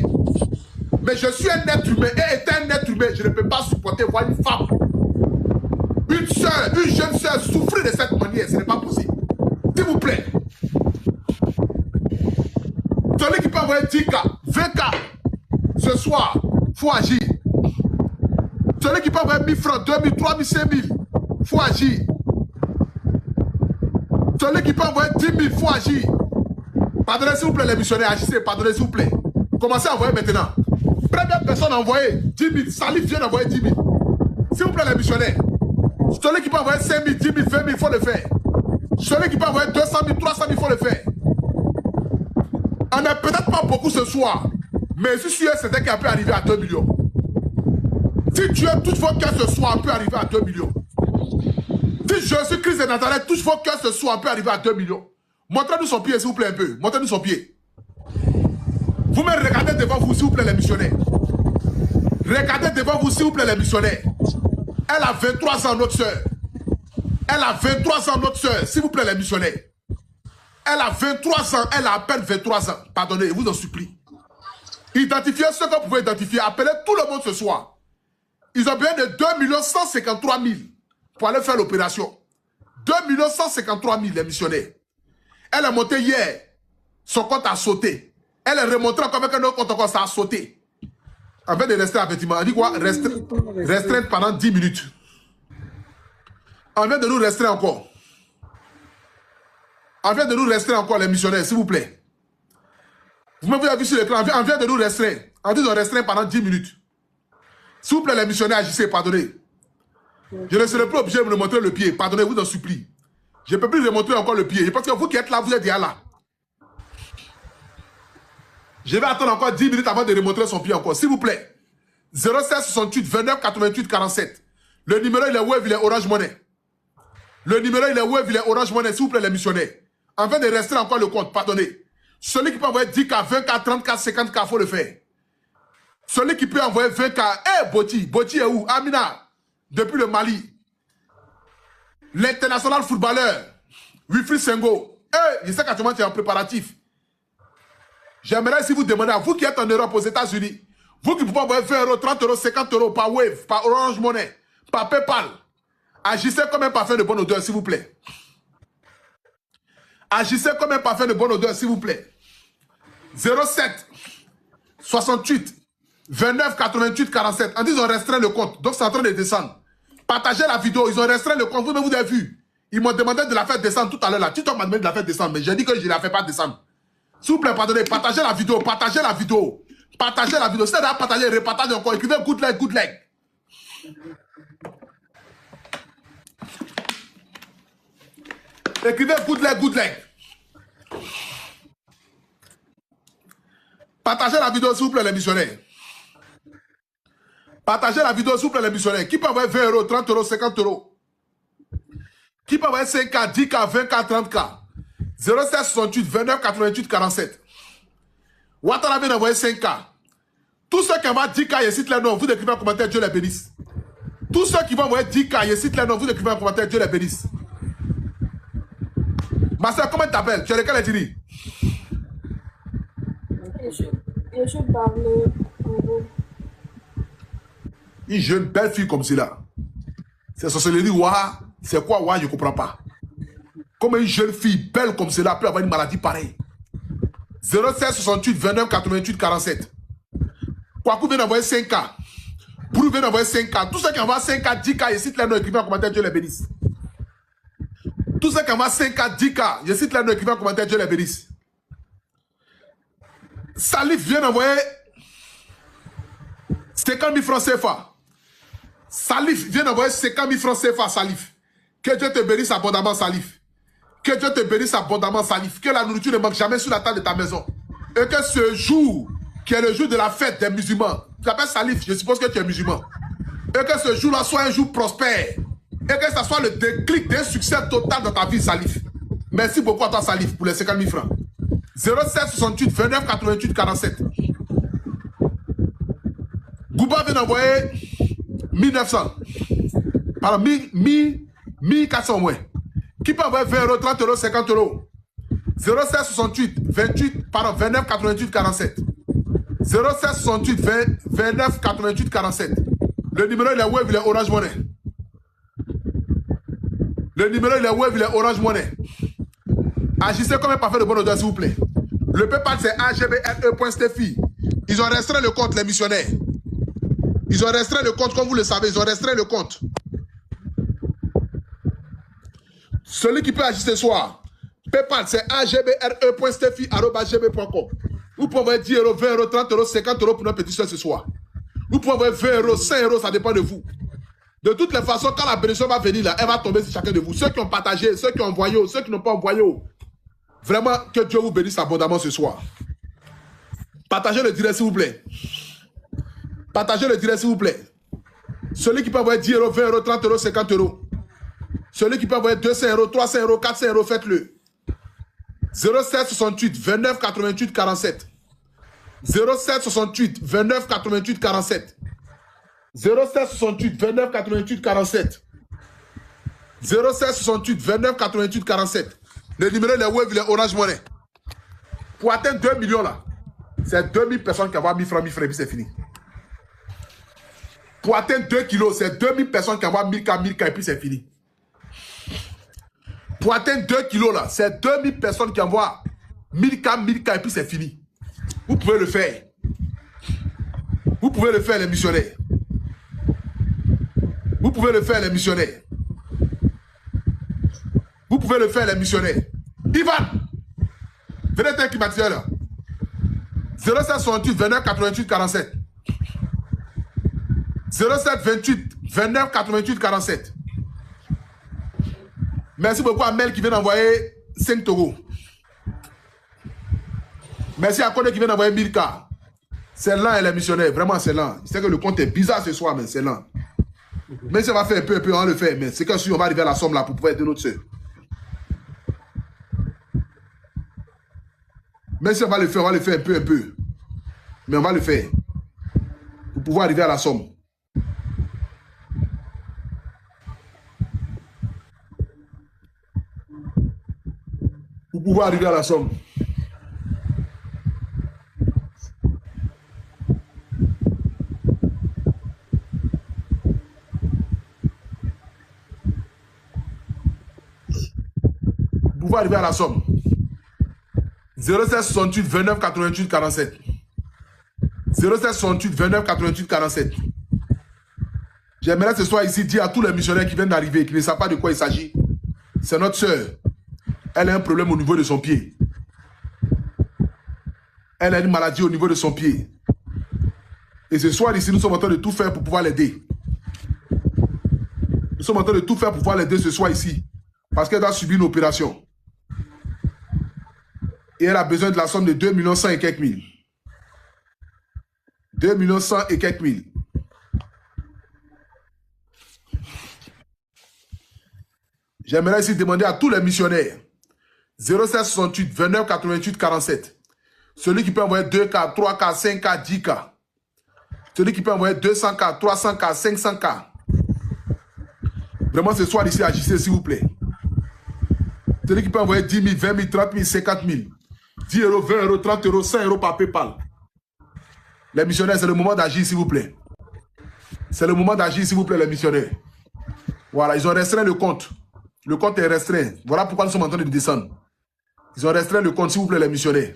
Mais je suis un être humain, et étant un être humain, je ne peux pas supporter voir une femme, une soeur, une jeune soeur souffrir de cette manière. Ce n'est pas possible. S'il vous plaît. Celui qui peut envoyer 10K, 20K, ce soir, il faut agir. Celui qui peut envoyer 1000 francs, 2000, 3000, 5000, il faut agir. Celui qui peut envoyer 10 000, il faut agir. Pardonnez s'il vous plaît les missionnaires, agissez, pardonnez s'il vous plaît. Commencez à envoyer maintenant. Première personne à envoyer 10 000, Salif vient d'envoyer 10 000. S'il vous plaît les missionnaires. Celui qui peut envoyer 5 000, 10 000, 20 000, il faut le faire. Celui qui peut envoyer 200 000, 300 000, il faut le faire. On n'est peut-être pas beaucoup ce soir, mais je suis sûr que c'est qu'il peut arriver à 2 millions. Si Dieu touche vos cœurs ce soir, on peut arriver à 2 millions. Si Jésus-Christ de Nazareth touche vos cœurs ce soir, on peut arriver à 2 millions. Montrez-nous son pied, s'il vous plaît, un peu. Montrez-nous son pied. Vous me regardez devant vous, s'il vous plaît, les missionnaires. Regardez devant vous, s'il vous plaît, les missionnaires. Elle a 23 ans, notre soeur. Elle a 23 ans, notre soeur. S'il vous plaît, les missionnaires. Elle a 23 ans. Elle a à peine 23 ans. Pardonnez, je vous en supplie. Identifiez ce que vous pouvez identifier. Appelez tout le monde ce soir. Ils ont besoin de 2 153 000 pour aller faire l'opération. 2 153 000, les missionnaires. Elle est montée hier. Son compte a sauté. Elle est remontée encore avec un autre compte encore, ça a sauté. En fait de rester effectivement, on dit quoi? Restreindre pendant 10 minutes. On vient de nous restreindre encore. On vient de nous restreindre encore, les missionnaires, s'il vous plaît. Vous m'avez vu sur l'écran, on vient de nous restreindre. On dit de restreindre pendant 10 minutes. S'il vous plaît, les missionnaires, agissez, pardonnez. Je ne serai plus obligé de me montrer le pied. Pardonnez, vous en supplie. Je ne peux plus remontrer encore le pied. Parce que vous qui êtes là, vous êtes déjà là. Je vais attendre encore 10 minutes avant de remontrer son pied encore. S'il vous plaît. 07 68 29 88 47. Le numéro, il est Wave, il est Orange Money. Le numéro, il est Wave, il est Orange Money. S'il vous plaît, les missionnaires. Afin de rester encore le compte, pardonnez. Celui qui peut envoyer 10K, 20K, 30K, 50K, il faut le faire. Celui qui peut envoyer 20K, Boti. Boti est où? Amina, depuis le Mali. L'international footballeur, Wilfried Senghor. Je sais qu'actuellement tu es en préparatif. J'aimerais si vous demandez à vous qui êtes en Europe, aux États-Unis, vous qui pouvez envoyer 20 euros, 30 euros, 50 euros par Wave, par Orange Money, par PayPal, agissez comme un parfum de bonne odeur, s'il vous plaît. Agissez comme un parfum de bonne odeur, s'il vous plaît. 07 68 29 88 47. En disant, ils ont restreint le compte. Donc, c'est en train de descendre. Partagez la vidéo. Ils ont restreint le compte. Vous avez vu. Ils m'ont demandé de la faire descendre tout à l'heure. TikTok m'a demandé de la faire descendre. Mais j'ai dit que je ne la fais pas descendre. S'il vous plaît, pardonnez. Partagez la vidéo. Partagez la vidéo. Partagez la vidéo. Si vous avez partagé, repartagez encore. Écrivez good leg, good leg. Écrivez good leg, good leg. Partagez la vidéo, s'il vous plaît, les missionnaires. Partagez la vidéo, s'il vous plaît, les missionnaires. Qui peut avoir 20 euros, 30 euros, 50 euros? Qui peut avoir 5K, 10K, 20K, 30K? 07 68 29 88 47. Ouattara vient d'envoyer 5K. Tous ceux qui envoient 10K, ils citent les noms. Vous écrivez en commentaire, Dieu les bénisse. Tous ceux qui vont envoyer 10K, ils citent les noms. Vous écrivez en commentaire, Dieu les bénisse. Ma soeur, comment tu t'appelles? Tu es lequel, Ethini? Je parle en gros. Une jeune belle fille comme celle-là. C'est sorcellerie, ouah. C'est quoi, ouah, je ne comprends pas. Comment une jeune fille belle comme celle-là peut avoir une maladie pareille? 07 68 29 88 47. Kwaku vient d'envoyer 5K. Brou vient d'envoyer 5K. Tous ceux qui envoient 5K, 10K, ils citent les noms, écrivez en commentaire, Dieu les bénisse. Tous ceux qui envoient 5K, 10K, ils citent les noms, écrivez en commentaire, Dieu les bénisse. Salif vient d'envoyer 50 000 francs CFA. Salif vient d'envoyer 50 000 francs CFA, Salif. Que Dieu te bénisse abondamment, Salif. Que Dieu te bénisse abondamment, Salif. Que la nourriture ne manque jamais sur la table de ta maison. Et que ce jour, qui est le jour de la fête des musulmans, tu t'appelles Salif, je suppose que tu es musulman. Et que ce jour-là soit un jour prospère. Et que ça soit le déclic d'un succès total dans ta vie, Salif. Merci beaucoup à toi, Salif, pour les 50 000 francs. 07 68 29 88 47. Gouba vient d'envoyer 1900. Alors, 1400 au moins. Qui peut envoyer 20 euros, 30 euros, 50 euros? 07 68 29 88 47. 07 68 29 88 47. Le numéro il est Wave, il est Orange Money. Le numéro il est Wave, il est Orange Money. Agissez comme un parfait de bon odeur, s'il vous plaît. Le PayPal c'est agbre.steffi. Ils ont restreint le compte, les missionnaires. Ils ont restreint le compte, comme vous le savez, ils ont restreint le compte. Celui qui peut agir ce soir, PayPal c'est agbre.steffi@gb.com. Vous pouvez envoyer 10 euros, 20 euros, 30 euros, 50 euros pour notre petit soeur ce soir. Vous pouvez envoyer 20 euros, 5 euros, ça dépend de vous. De toutes les façons, quand la bénédiction va venir là, elle va tomber sur chacun de vous. Ceux qui ont partagé, ceux qui ont envoyé, ceux qui n'ont pas envoyé. Vraiment, que Dieu vous bénisse abondamment ce soir. Partagez le direct, s'il vous plaît. Partagez le direct, s'il vous plaît. Celui qui peut envoyer 10 euros, 20 euros, 30 euros, 50 euros. Celui qui peut envoyer 200 euros, 300 euros, 400 euros, faites-le. 07 68 29 88 47. 07 68 29 88 47. 07 68 29 88 47. 07 68 29 88 47. Le numéro il est Wave, il est Orange Money. Pour atteindre 2 millions là, c'est 2000 personnes qui envoient 1000 francs, et puis c'est fini. Pour atteindre 2 kilos, c'est 2000 personnes qui envoient 1000 k, 1000 k, et puis c'est fini. Pour atteindre 2 kilos là, c'est 2000 personnes qui envoient 1000 k, 1000 k, et puis c'est fini. Vous pouvez le faire. Vous pouvez le faire, les missionnaires. Vous pouvez le faire, les missionnaires. Vous pouvez le faire, les missionnaires. Ivan, venez être climatiseur là. 0768 29 88 47. 07 28 29 88 47. Merci beaucoup à Mel qui vient d'envoyer 5 euros. Merci à Kone qui vient d'envoyer 1000 k. C'est lent, elle est missionnaire. Vraiment, c'est lent. Je sais que le compte est bizarre ce soir, mais c'est lent. Mais si on va faire un peu, on le fait. Mais c'est quand on va arriver à la somme là pour pouvoir aider notre soeur. Même si on va le faire un peu. Mais on va le faire. Pour pouvoir arriver à la somme. Pour pouvoir arriver à la somme. Pour pouvoir arriver à la somme. 07 68 29 88 47. 07 68 29 88 47. J'aimerais ce soir ici dire à tous les missionnaires qui viennent d'arriver, qui ne savent pas de quoi il s'agit. C'est notre sœur. Elle a un problème au niveau de son pied. Elle a une maladie au niveau de son pied. Et ce soir ici, nous sommes en train de tout faire pour pouvoir l'aider. Nous sommes en train de tout faire pour pouvoir l'aider ce soir ici. Parce qu'elle doit subir une opération. Et elle a besoin de la somme de 2 100 000 et quelques mille. 2 100 000 et quelques mille. J'aimerais ici demander à tous les missionnaires. 07 68 29 88 47. Celui qui peut envoyer 2K, 3K, 5K, 10K. Celui qui peut envoyer 200K, 300K, 500K. Vraiment ce soir ici, agissez s'il vous plaît. Celui qui peut envoyer 10 000, 20 000, 30 000, 50 000. 10 euros, 20 euros, 30 euros, 100 euros par PayPal. Les missionnaires, c'est le moment d'agir, s'il vous plaît. C'est le moment d'agir, s'il vous plaît, les missionnaires. Voilà, ils ont restreint le compte. Le compte est restreint. Voilà pourquoi nous sommes en train de descendre. Ils ont restreint le compte, s'il vous plaît, les missionnaires.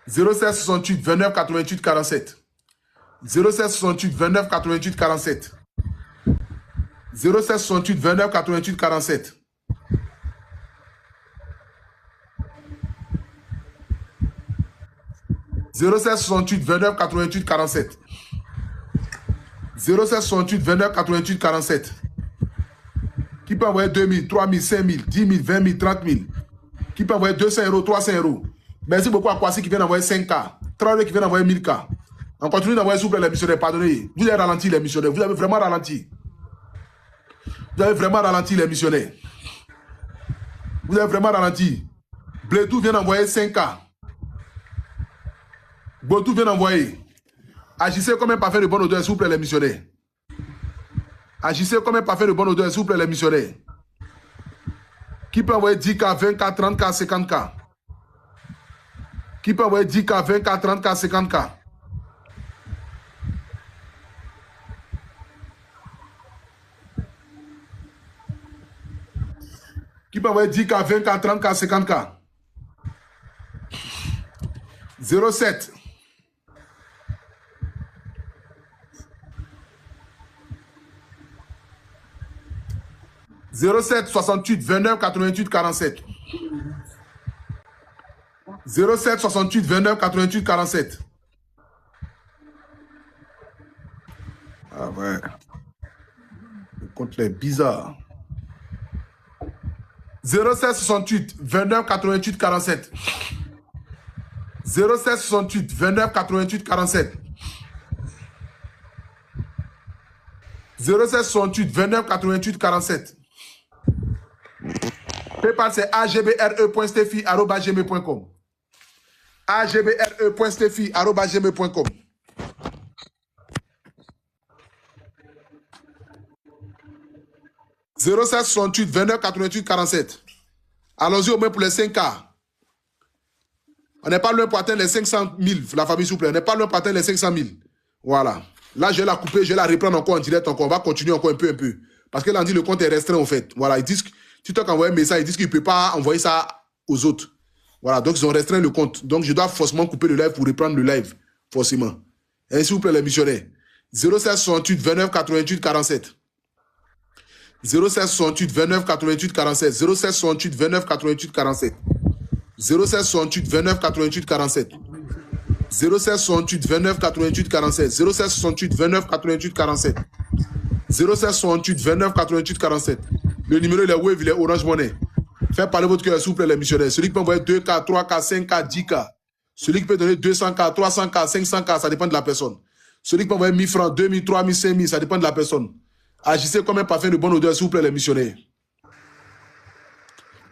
07 68 29 88 47. 07 68 29 88 47. 07 68 29 88 47. 07 68 29 88 47. 07 68 29 88 47. Qui peut envoyer 2 000, 3 000, 5 000, 10 000, 20 000, 30 000? Qui peut envoyer 200 euros, 300 euros? Merci beaucoup à Kwasi qui vient d'envoyer 5K. Traoré qui vient d'envoyer 1000K. On continue d'envoyer s'il vous plaît les missionnaires. Pardonnez. Vous avez ralenti les missionnaires. Vous avez vraiment ralenti. Vous avez vraiment ralenti les missionnaires. Vous avez vraiment ralenti. Bledou vient d'envoyer 5K. Botou vient d'envoyer. Agissez comme un parfait de bonne odeur, s'il vous plaît, les missionnaires. Agissez comme un parfait de bonne odeur, s'il vous plaît, les missionnaires. Qui peut envoyer 10K, 20K, 30K, 50K? Qui peut envoyer 10K, 20K, 30K, 50K? Qui peut envoyer 10K, 20K, 30K, 50K? 07 07 68 29 88 47 07 68 29 88 47. Ah ouais. Le compte est bizarre. 07 68 29 88 47. 07 68 29 88 47. 07 68 29 88 47. PayPal c'est agbre.steffi@gmail.com. agbre.steffi@gmail.com. 07 68 29 88 47. Allons-y au moins pour les 5K. On n'est pas loin pour atteindre les 500 000, la famille s'il vous plaît. On n'est pas loin pour atteindre les 500 000. Voilà. Là, je vais la couper, je vais la reprendre encore en direct. Encore. On va continuer encore un peu. Parce que là, on dit le compte est restreint, en fait. Voilà. Ils disent que TikTok a envoyé un message, ils disent qu'ils ne peuvent pas envoyer ça aux autres. Voilà. Donc, ils ont restreint le compte. Donc, je dois forcément couper le live pour reprendre le live. Forcément. Et s'il vous plaît, les missionnaires. 07 68 29 88 47. 07 68 29 88 47. 07 68 29 88 47. 07 68 29 88 47. 07 68 29 88 47. 07 68 29 88 47. 07 68 29 88 47. Le numéro il est Wave, il est Orange Money. Faites parler votre cœur, s'il vous plaît, les missionnaires. Celui qui peut envoyer 2K, 3K, 5K, 10K. Celui qui peut donner 200K, 300K, 500K, ça dépend de la personne. Celui qui peut envoyer 1000 francs, 2000, 3000, 5000, ça dépend de la personne. Agissez comme un parfum de bonne odeur, s'il vous plaît, les missionnaires.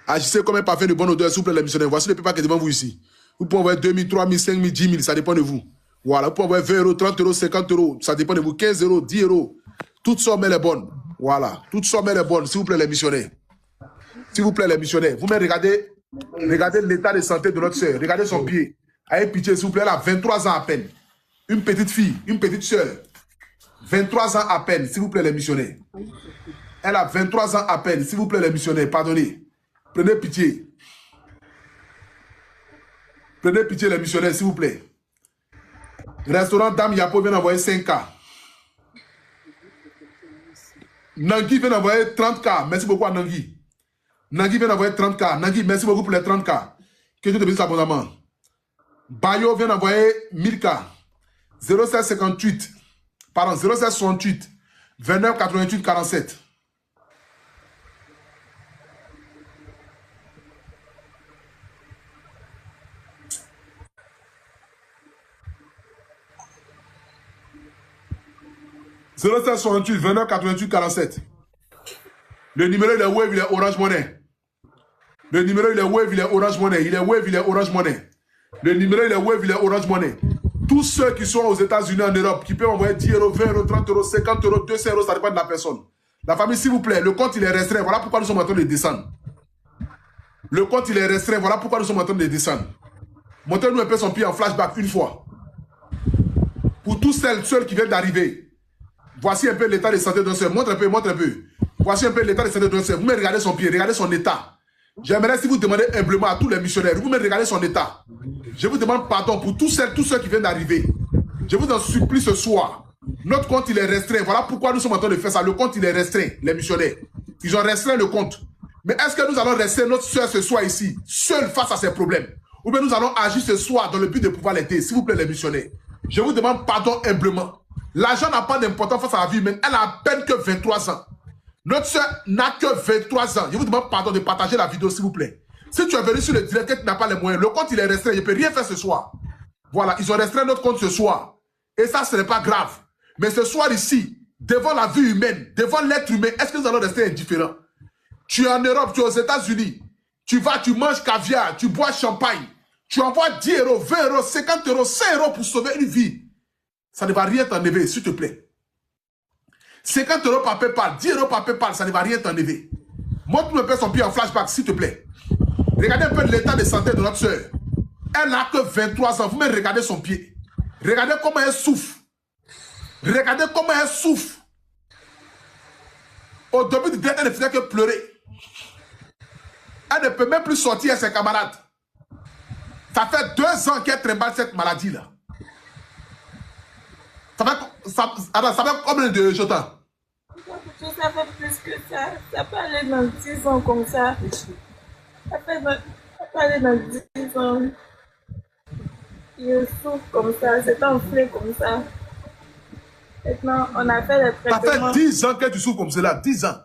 Agissez comme un parfum de bonne odeur, s'il vous plaît, les missionnaires. Voici le PayPal qui est devant vous ici. Vous pouvez envoyer 2000, 3000, 5000, 10 000, ça dépend de vous. Voilà, vous pouvez envoyer 20 euros, 30 euros, 50 euros, ça dépend de vous. 15 euros, 10 euros. Toutes sommes, elle est bonne. Voilà, toutes sommes, elle est bonne, s'il vous plaît, les missionnaires. S'il vous plaît, les missionnaires. Vous-même, regardez l'état de santé de notre soeur. Regardez son pied. Ayez pitié, s'il vous plaît, elle a 23 ans à peine. Une petite fille, une petite soeur. 23 ans à peine, s'il vous plaît, les missionnaires. Elle a 23 ans à peine, s'il vous plaît, les missionnaires. Pardonnez. Prenez pitié. Prenez pitié, les missionnaires, s'il vous plaît. Restaurant Dame Yapo vient d'envoyer 5K. Nangui vient d'envoyer 30K. Merci beaucoup à Nangui. Nangui vient d'envoyer 30K. Nangui, merci beaucoup pour les 30K. Que Dieu te bénisse abondamment. Bayo vient d'envoyer 1000K. 0758. Pardon, 0768. 29 88 47. Le numéro il est Wave, il est Orange Money. Le numéro il est Wave, il est Orange Money. Il est Wave, il est Orange Money. Le numéro il est Wave, il est Orange Money. Tous ceux qui sont aux États-Unis, en Europe, qui peuvent envoyer 10 euros, 20 euros, 30 euros, 50 euros, 200 euros, ça dépend de la personne. La famille, s'il vous plaît, le compte il est restreint. Voilà pourquoi nous sommes en train de descendre. Le compte il est restreint. Voilà pourquoi nous sommes en train de descendre. Montrez-nous un peu son pied en flashback une fois. Pour tous ceux qui viennent d'arriver, voici un peu l'état de santé de notre soeur. Montre un peu, montre un peu. Voici un peu l'état de santé de notre soeur. Vous me regardez son pied, regardez son état. J'aimerais si vous demandez humblement à tous les missionnaires, vous me regardez son état. Je vous demande pardon pour tous ceux qui viennent d'arriver. Je vous en supplie ce soir. Notre compte il est restreint. Voilà pourquoi nous sommes en train de faire ça. Le compte il est restreint, les missionnaires. Ils ont restreint le compte. Mais est-ce que nous allons rester notre soeur ce soir ici, seule face à ces problèmes? Ou bien nous allons agir ce soir dans le but de pouvoir l'aider, s'il vous plaît les missionnaires. Je vous demande pardon humblement. L'argent n'a pas d'importance face à la vie humaine. Elle a à peine que 23 ans. Notre soeur n'a que 23 ans. Je vous demande pardon de partager la vidéo, s'il vous plaît. Si tu es venu sur le direct et que tu n'as pas les moyens, le compte il est restreint, je ne peux rien faire ce soir. Voilà, ils ont restreint notre compte ce soir. Et ça, ce n'est pas grave. Mais ce soir ici, devant la vie humaine, devant l'être humain, est-ce que nous allons rester indifférents? Tu es en Europe, tu es aux États-Unis, tu vas, tu manges caviar, tu bois champagne, tu envoies 10 euros, 20 euros, 50 euros, 5 euros pour sauver une vie. Ça ne va rien t'enlever, s'il te plaît. 50 euros par PayPal, 10 euros par PayPal, ça ne va rien t'enlever. Montre-moi son pied en flashback, s'il te plaît. Regardez un peu l'état de santé de notre soeur. Elle n'a que 23 ans. Vous-même regardez son pied. Regardez comment elle souffre. Regardez comment elle souffre. Au début du direct, elle ne faisait que pleurer. Elle ne peut même plus sortir avec ses camarades. Ça fait 2 ans qu'elle trimballe cette maladie-là. Ça fait combien de jours? Ça fait plus que ça. Ça peut aller dans 10 ans comme ça. Ça peut aller dans 10 ans. Il souffre comme ça. C'est enflé comme ça. Maintenant, on a fait les traitements. Ça fait 10 ans que tu souffres comme cela. 10 ans.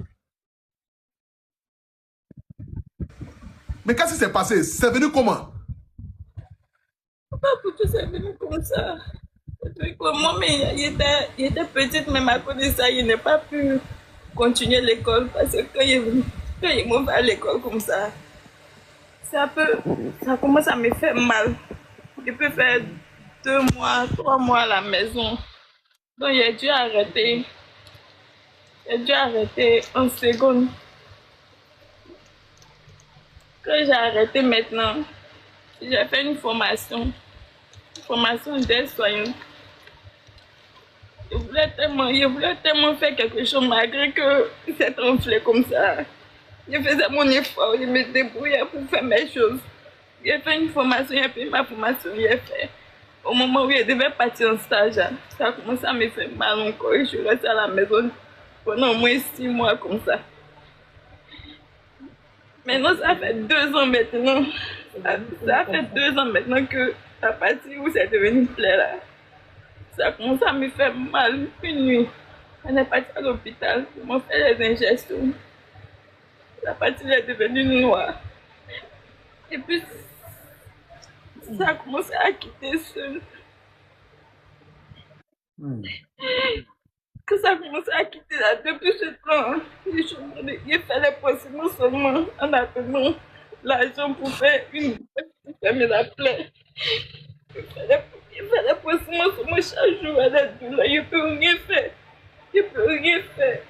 Mais qu'est-ce qui s'est passé? C'est venu comment? Pas pour tout, c'est venu comme ça. Moi, mais il était petite, même à cause de ça, il n'a pas pu continuer l'école parce que quand il m'en va à l'école comme ça, ça commence à me faire mal. Il peut faire 2 mois, 3 mois à la maison. Donc, j'ai dû arrêter. J'ai dû arrêter en seconde. Quand j'ai arrêté maintenant, j'ai fait une formation d'aide-soignante. Je voulais tellement faire quelque chose malgré que c'est enflé comme ça. Je faisais mon effort, je me débrouillais pour faire mes choses. J'ai fait une formation, j'ai fait ma formation, j'ai fait. Au moment où je devais partir en stage, ça a commencé à me faire mal encore. Je suis restée à la maison pendant au moins 6 mois comme ça. Maintenant, ça fait 2 ans maintenant. Ça fait 2 ans maintenant que la partie où c'est devenu plaie là. Ça commence à me faire mal une nuit. On est parti à l'hôpital, ils m'ont fait les injections. La partie est devenue noire. Et puis, ça a commencé à quitter seul. Que ça a commencé à quitter là, depuis ce temps, il fallait possiblement seulement en attendant l'argent pour faire fermer la plaie. Il fallait possiblement seulement chaque jour à la douleur. Il ne peut rien faire. Il ne peut rien faire.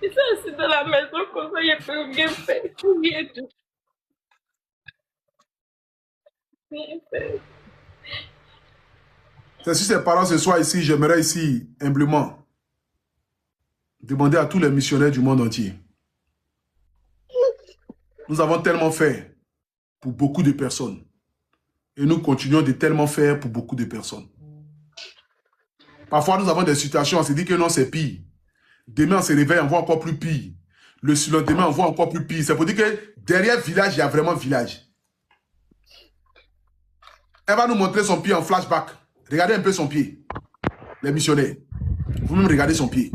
Il s'est assis dans la maison comme ça, il ne peut rien faire. Rien du tout. Rien faire. C'est si ses parents ce soir ici, j'aimerais ici, humblement, demander à tous les missionnaires du monde entier. Nous avons tellement fait pour beaucoup de personnes. Et nous continuons de tellement faire pour beaucoup de personnes. Parfois, nous avons des situations, on se dit que non, c'est pire. Demain, on se réveille, on voit encore plus pire. Le lendemain, on voit encore plus pire. C'est pour dire que derrière village, il y a vraiment village. Elle va nous montrer son pied en flashback. Regardez un peu son pied. Les missionnaires. Vous-même regardez son pied.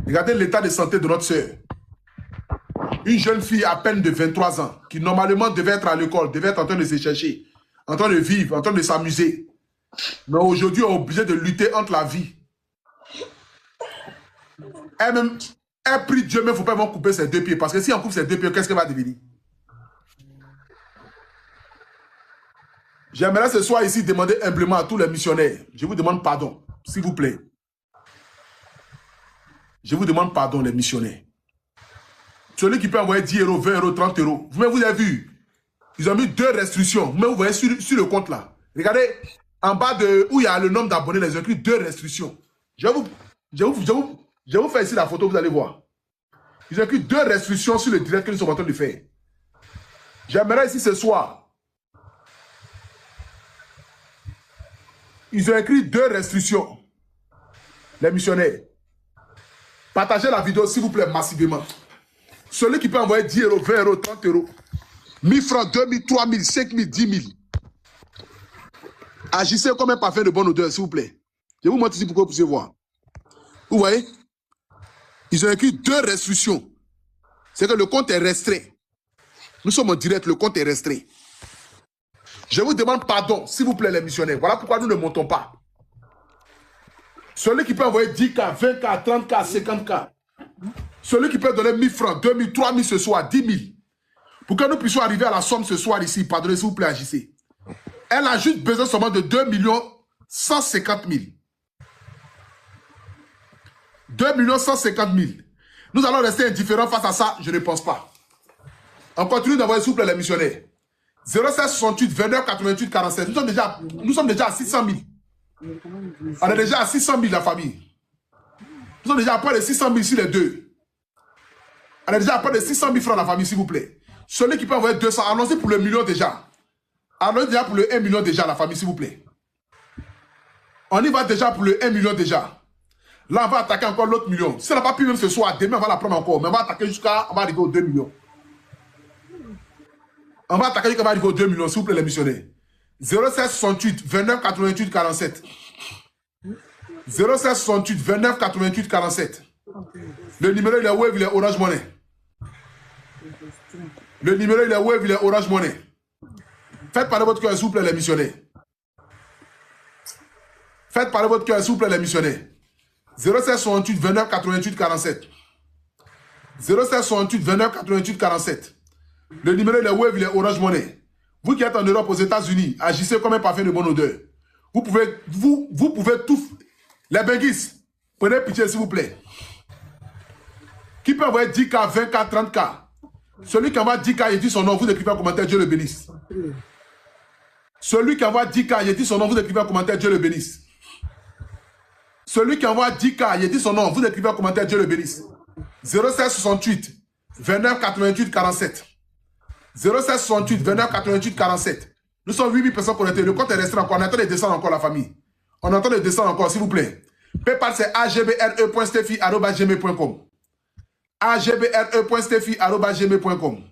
Regardez l'état de santé de notre sœur. Une jeune fille à peine de 23 ans, qui normalement devait être à l'école, devait être en train de se chercher, en train de vivre, en train de s'amuser. Mais aujourd'hui, on est obligé de lutter entre la vie. Elle-même, elle prie Dieu, mais il ne faut pas couper ses 2 pieds. Parce que si on coupe ses 2 pieds, qu'est-ce qu'elle va devenir? J'aimerais ce soir ici demander humblement à tous les missionnaires. Je vous demande pardon, s'il vous plaît. Je vous demande pardon, les missionnaires. Celui qui peut envoyer 10 euros, 20 euros, 30 euros. Vous avez vu, ils ont mis 2 restrictions. Vous voyez sur le compte là. Regardez, en bas de où il y a le nombre d'abonnés, ils ont écrit 2 restrictions. Je vais vous faire ici la photo, vous allez voir. Ils ont écrit 2 restrictions sur le direct que nous sommes en train de faire. J'aimerais ici ce soir. Ils ont écrit 2 restrictions. Les missionnaires. Partagez la vidéo, s'il vous plaît, massivement. Celui qui peut envoyer 10 euros, 20 euros, 30 euros, 1000 francs, 2000, 3000, 5000, 10 000. Agissez comme un parfum de bonne odeur, s'il vous plaît. Je vous montre ici pour que vous puissiez voir. Vous voyez? Ils ont écrit 2 restrictions. C'est que le compte est restreint. Nous sommes en direct, le compte est restreint. Je vous demande pardon, s'il vous plaît, les missionnaires. Voilà pourquoi nous ne montons pas. Celui qui peut envoyer 10K, 20K, 30K, 50K. Celui qui peut donner 1000 francs, 2000, 3000 ce soir, 10 000. Pour que nous puissions arriver à la somme ce soir ici, pardonnez s'il vous plaît, agissez. Elle a juste besoin seulement de 2 150 000. 2 150 000. Nous allons rester indifférents face à ça, je ne pense pas. On continue d'envoyer s'il vous plaît les missionnaires. 07 68 29 88 47. Nous sommes déjà à 600 000. On est déjà à 600 000 la famille. Nous sommes déjà à près de 600 000 sur les deux. On est déjà à près de 600 000 francs la famille, s'il vous plaît. Celui qui peut envoyer 200, allons-y pour le million déjà. Allons-y déjà pour le 1 million déjà la famille, s'il vous plaît. On y va déjà pour le 1 million déjà. Là, on va attaquer encore l'autre million. Si on n'a pas pu même ce soir, demain, on va la prendre encore. Mais on va attaquer jusqu'à... On va arriver aux 2 millions. On va attaquer jusqu'à arriver aux 2 millions, s'il vous plaît, les missionnaires. 07 68 29 88 47. 07 68 29 88 47. Le numéro, il est Wave, il est Orange Money. Le numéro, il est Wave, il est Orange Money. Faites parler votre cœur, s'il vous plaît, les missionnaires. Faites parler votre cœur, s'il vous plaît, les missionnaires. 07 68 29 88 47. 07 68 29 88 47. Le numéro, il est Wave, il est Orange Money. Vous qui êtes en Europe, aux États-Unis, agissez comme un parfum de bonne odeur. Vous pouvez tout... Les benguis, prenez pitié, s'il vous plaît. Qui peut envoyer 10K, 20K, 30K? Celui qui envoie 10K, il dit son nom, vous écrivez un commentaire, Dieu le bénisse. Celui qui envoie 10K, il dit son nom, vous écrivez un commentaire, Dieu le bénisse. Celui qui envoie 10K, il dit son nom, vous écrivez un commentaire, Dieu le bénisse. 07 68 29 88 47. 07 68 29 88 47. Nous sommes 8000 personnes connectées. Le compte est resté encore. On attend de descendre encore la famille. On attend de descendre encore, s'il vous plaît. PayPal, c'est agbre.steffi@gmail.com. agbre.steffi@gmail.com.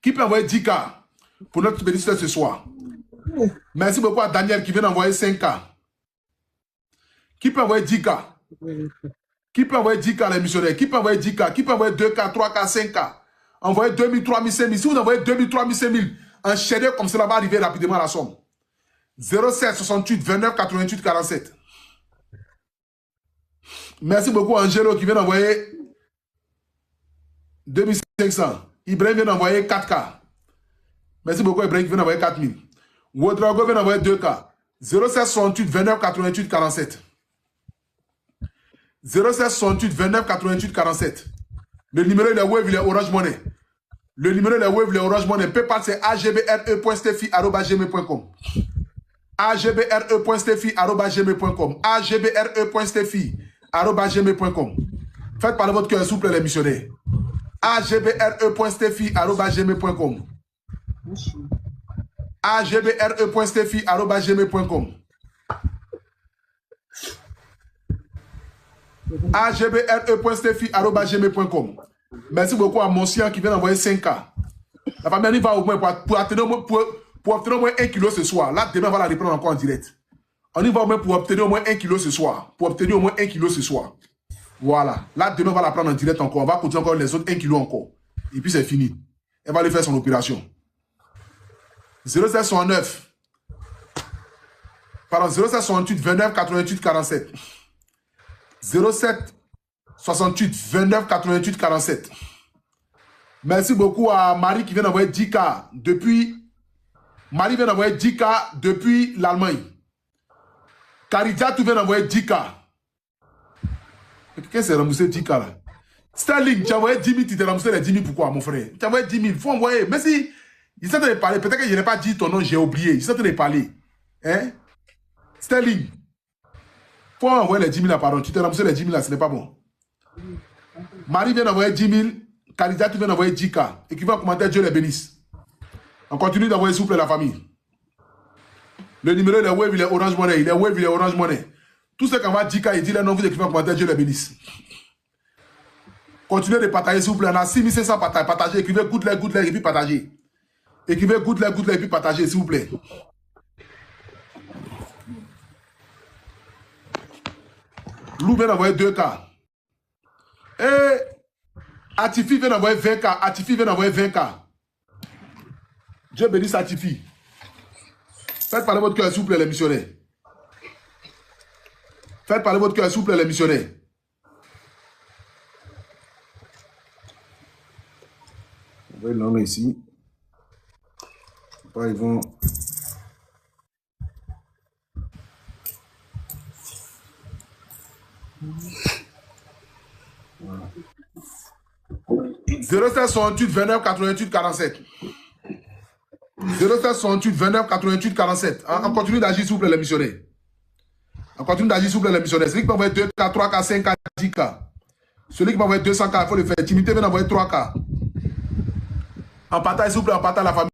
Qui peut envoyer 10K pour notre bénédiction ce soir? Merci beaucoup à Daniel qui vient d'envoyer 5K. Qui peut envoyer 10K? Qui peut envoyer 10K les missionnaires? Qui peut envoyer 10K? Qui peut envoyer 2K, 3K, 5K? Envoyez 2000, 3000, 5000. Si vous envoyez 2000, 3000, 5000, enchaînez comme cela va arriver rapidement à la somme. 07 68 29 88 47. Merci beaucoup à Angelo qui vient d'envoyer 2500. Ibrahim vient d'envoyer 4K. Merci beaucoup Ibrahim qui vient d'envoyer 4000. Wodrago vient d'envoyer 2K. 07 68 29 88 47. 07 68 29 88 47. Le numéro il est Wave, il est Orange Money. Le numéro il est Wave, il est Orange Money. PayPal c'est agbre.steffi@gmail.com. agbre.steffi@gmail.com. agbre.steffi@gmail.com. Faites parler votre cœur, s'il vous plaît, les missionnaires. agbre.steffi@gmail.com. agbre.steffi@gmail.com. agbre.steffi@gmail.com. Merci beaucoup à Monsian qui vient d'envoyer 5K. La famille va au moins pour obtenir au moins 1 kilo ce soir. Là, demain, on va la reprendre encore en direct. On y va au moins pour obtenir au moins 1 kilo ce soir. Pour obtenir au moins 1 kilo ce soir. Voilà. Là, demain, on va la prendre en direct encore. On va continuer encore les autres 1 kilo encore. Et puis, c'est fini. Elle va aller faire son opération. 0769. Pardon, 0768 29 88 47. 07 68 29 88 47. Merci beaucoup à Marie qui vient d'envoyer 10K depuis... Marie vient d'envoyer 10K depuis l'Allemagne. Caridia, tu viens d'envoyer 10K. Quelqu'un s'est remboursé 10K là. Sterling, tu as envoyé 10 000, tu t'es remboursé les 10 000, pourquoi mon frère? Tu as envoyé 10 000, il faut envoyer. Mais si, il s'est en train de parler, peut-être que je n'ai pas dit ton nom, j'ai oublié. Il s'est en train de parler. Hein? Sterling, il faut envoyer les 10 000 là, pardon. Tu t'es remboursé les 10 000 là, ce n'est pas bon. Marie vient d'envoyer 10 000, Caridia, tu viens d'envoyer 10K. Écrivez en commentaire, Dieu les bénisse. On continue d'envoyer s'il vous plaît la famille. Le numéro il est Wave, il est Orange Money. Il est Wave, il est Orange Money. Tout ce qu'on va 10K, il dit là, non, vous écrivez en commentaire, Dieu les bénisse. Continuez de partager s'il vous plaît. On a 6500 partages. Partagez, écrivez good luck, et puis partagez. Écrivez good luck, et puis partagez s'il vous plaît. Lou vient d'envoyer 2K. Et Atifi vient d'envoyer 20K. Atifi vient d'envoyer 20K. Dieu bénisse Atifi. Faites parler votre cœur, s'il vous plaît, les missionnaires. Faites parler votre cœur, s'il vous plaît, les missionnaires. On va le nommer ici. Ils vont... Voilà. 0768 29 88 47. 0768 29 88 47. On continue d'agir, s'il vous plaît, les missionnaires. On continue d'agir, s'il vous plaît, les missionnaires. Celui qui m'envoie 2K, 3K, 5K, 10K. Celui qui m'envoie 200K, il faut le faire. Timothy vient d'envoyer 3K. En partage, s'il vous plaît, en partage la famille.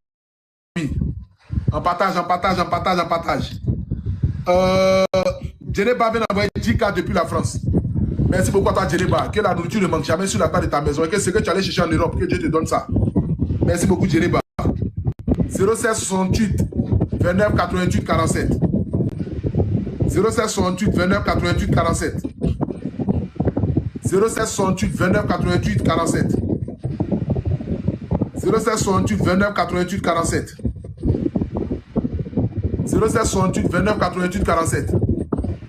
En partage, en partage, en partage, en partage. Djeneba vient d'envoyer 10K depuis la France. Merci beaucoup à toi, Djeneba. Que la nourriture ne manque jamais sur la table de ta maison. Et que ce que tu allais chercher en Europe, que Dieu te donne ça. Merci beaucoup, Djeneba. 07 68 29 88 47. 07 68 29 88 47. 07 68 29 88 47. 07 68 29 88 47. 07 68 29 88 47.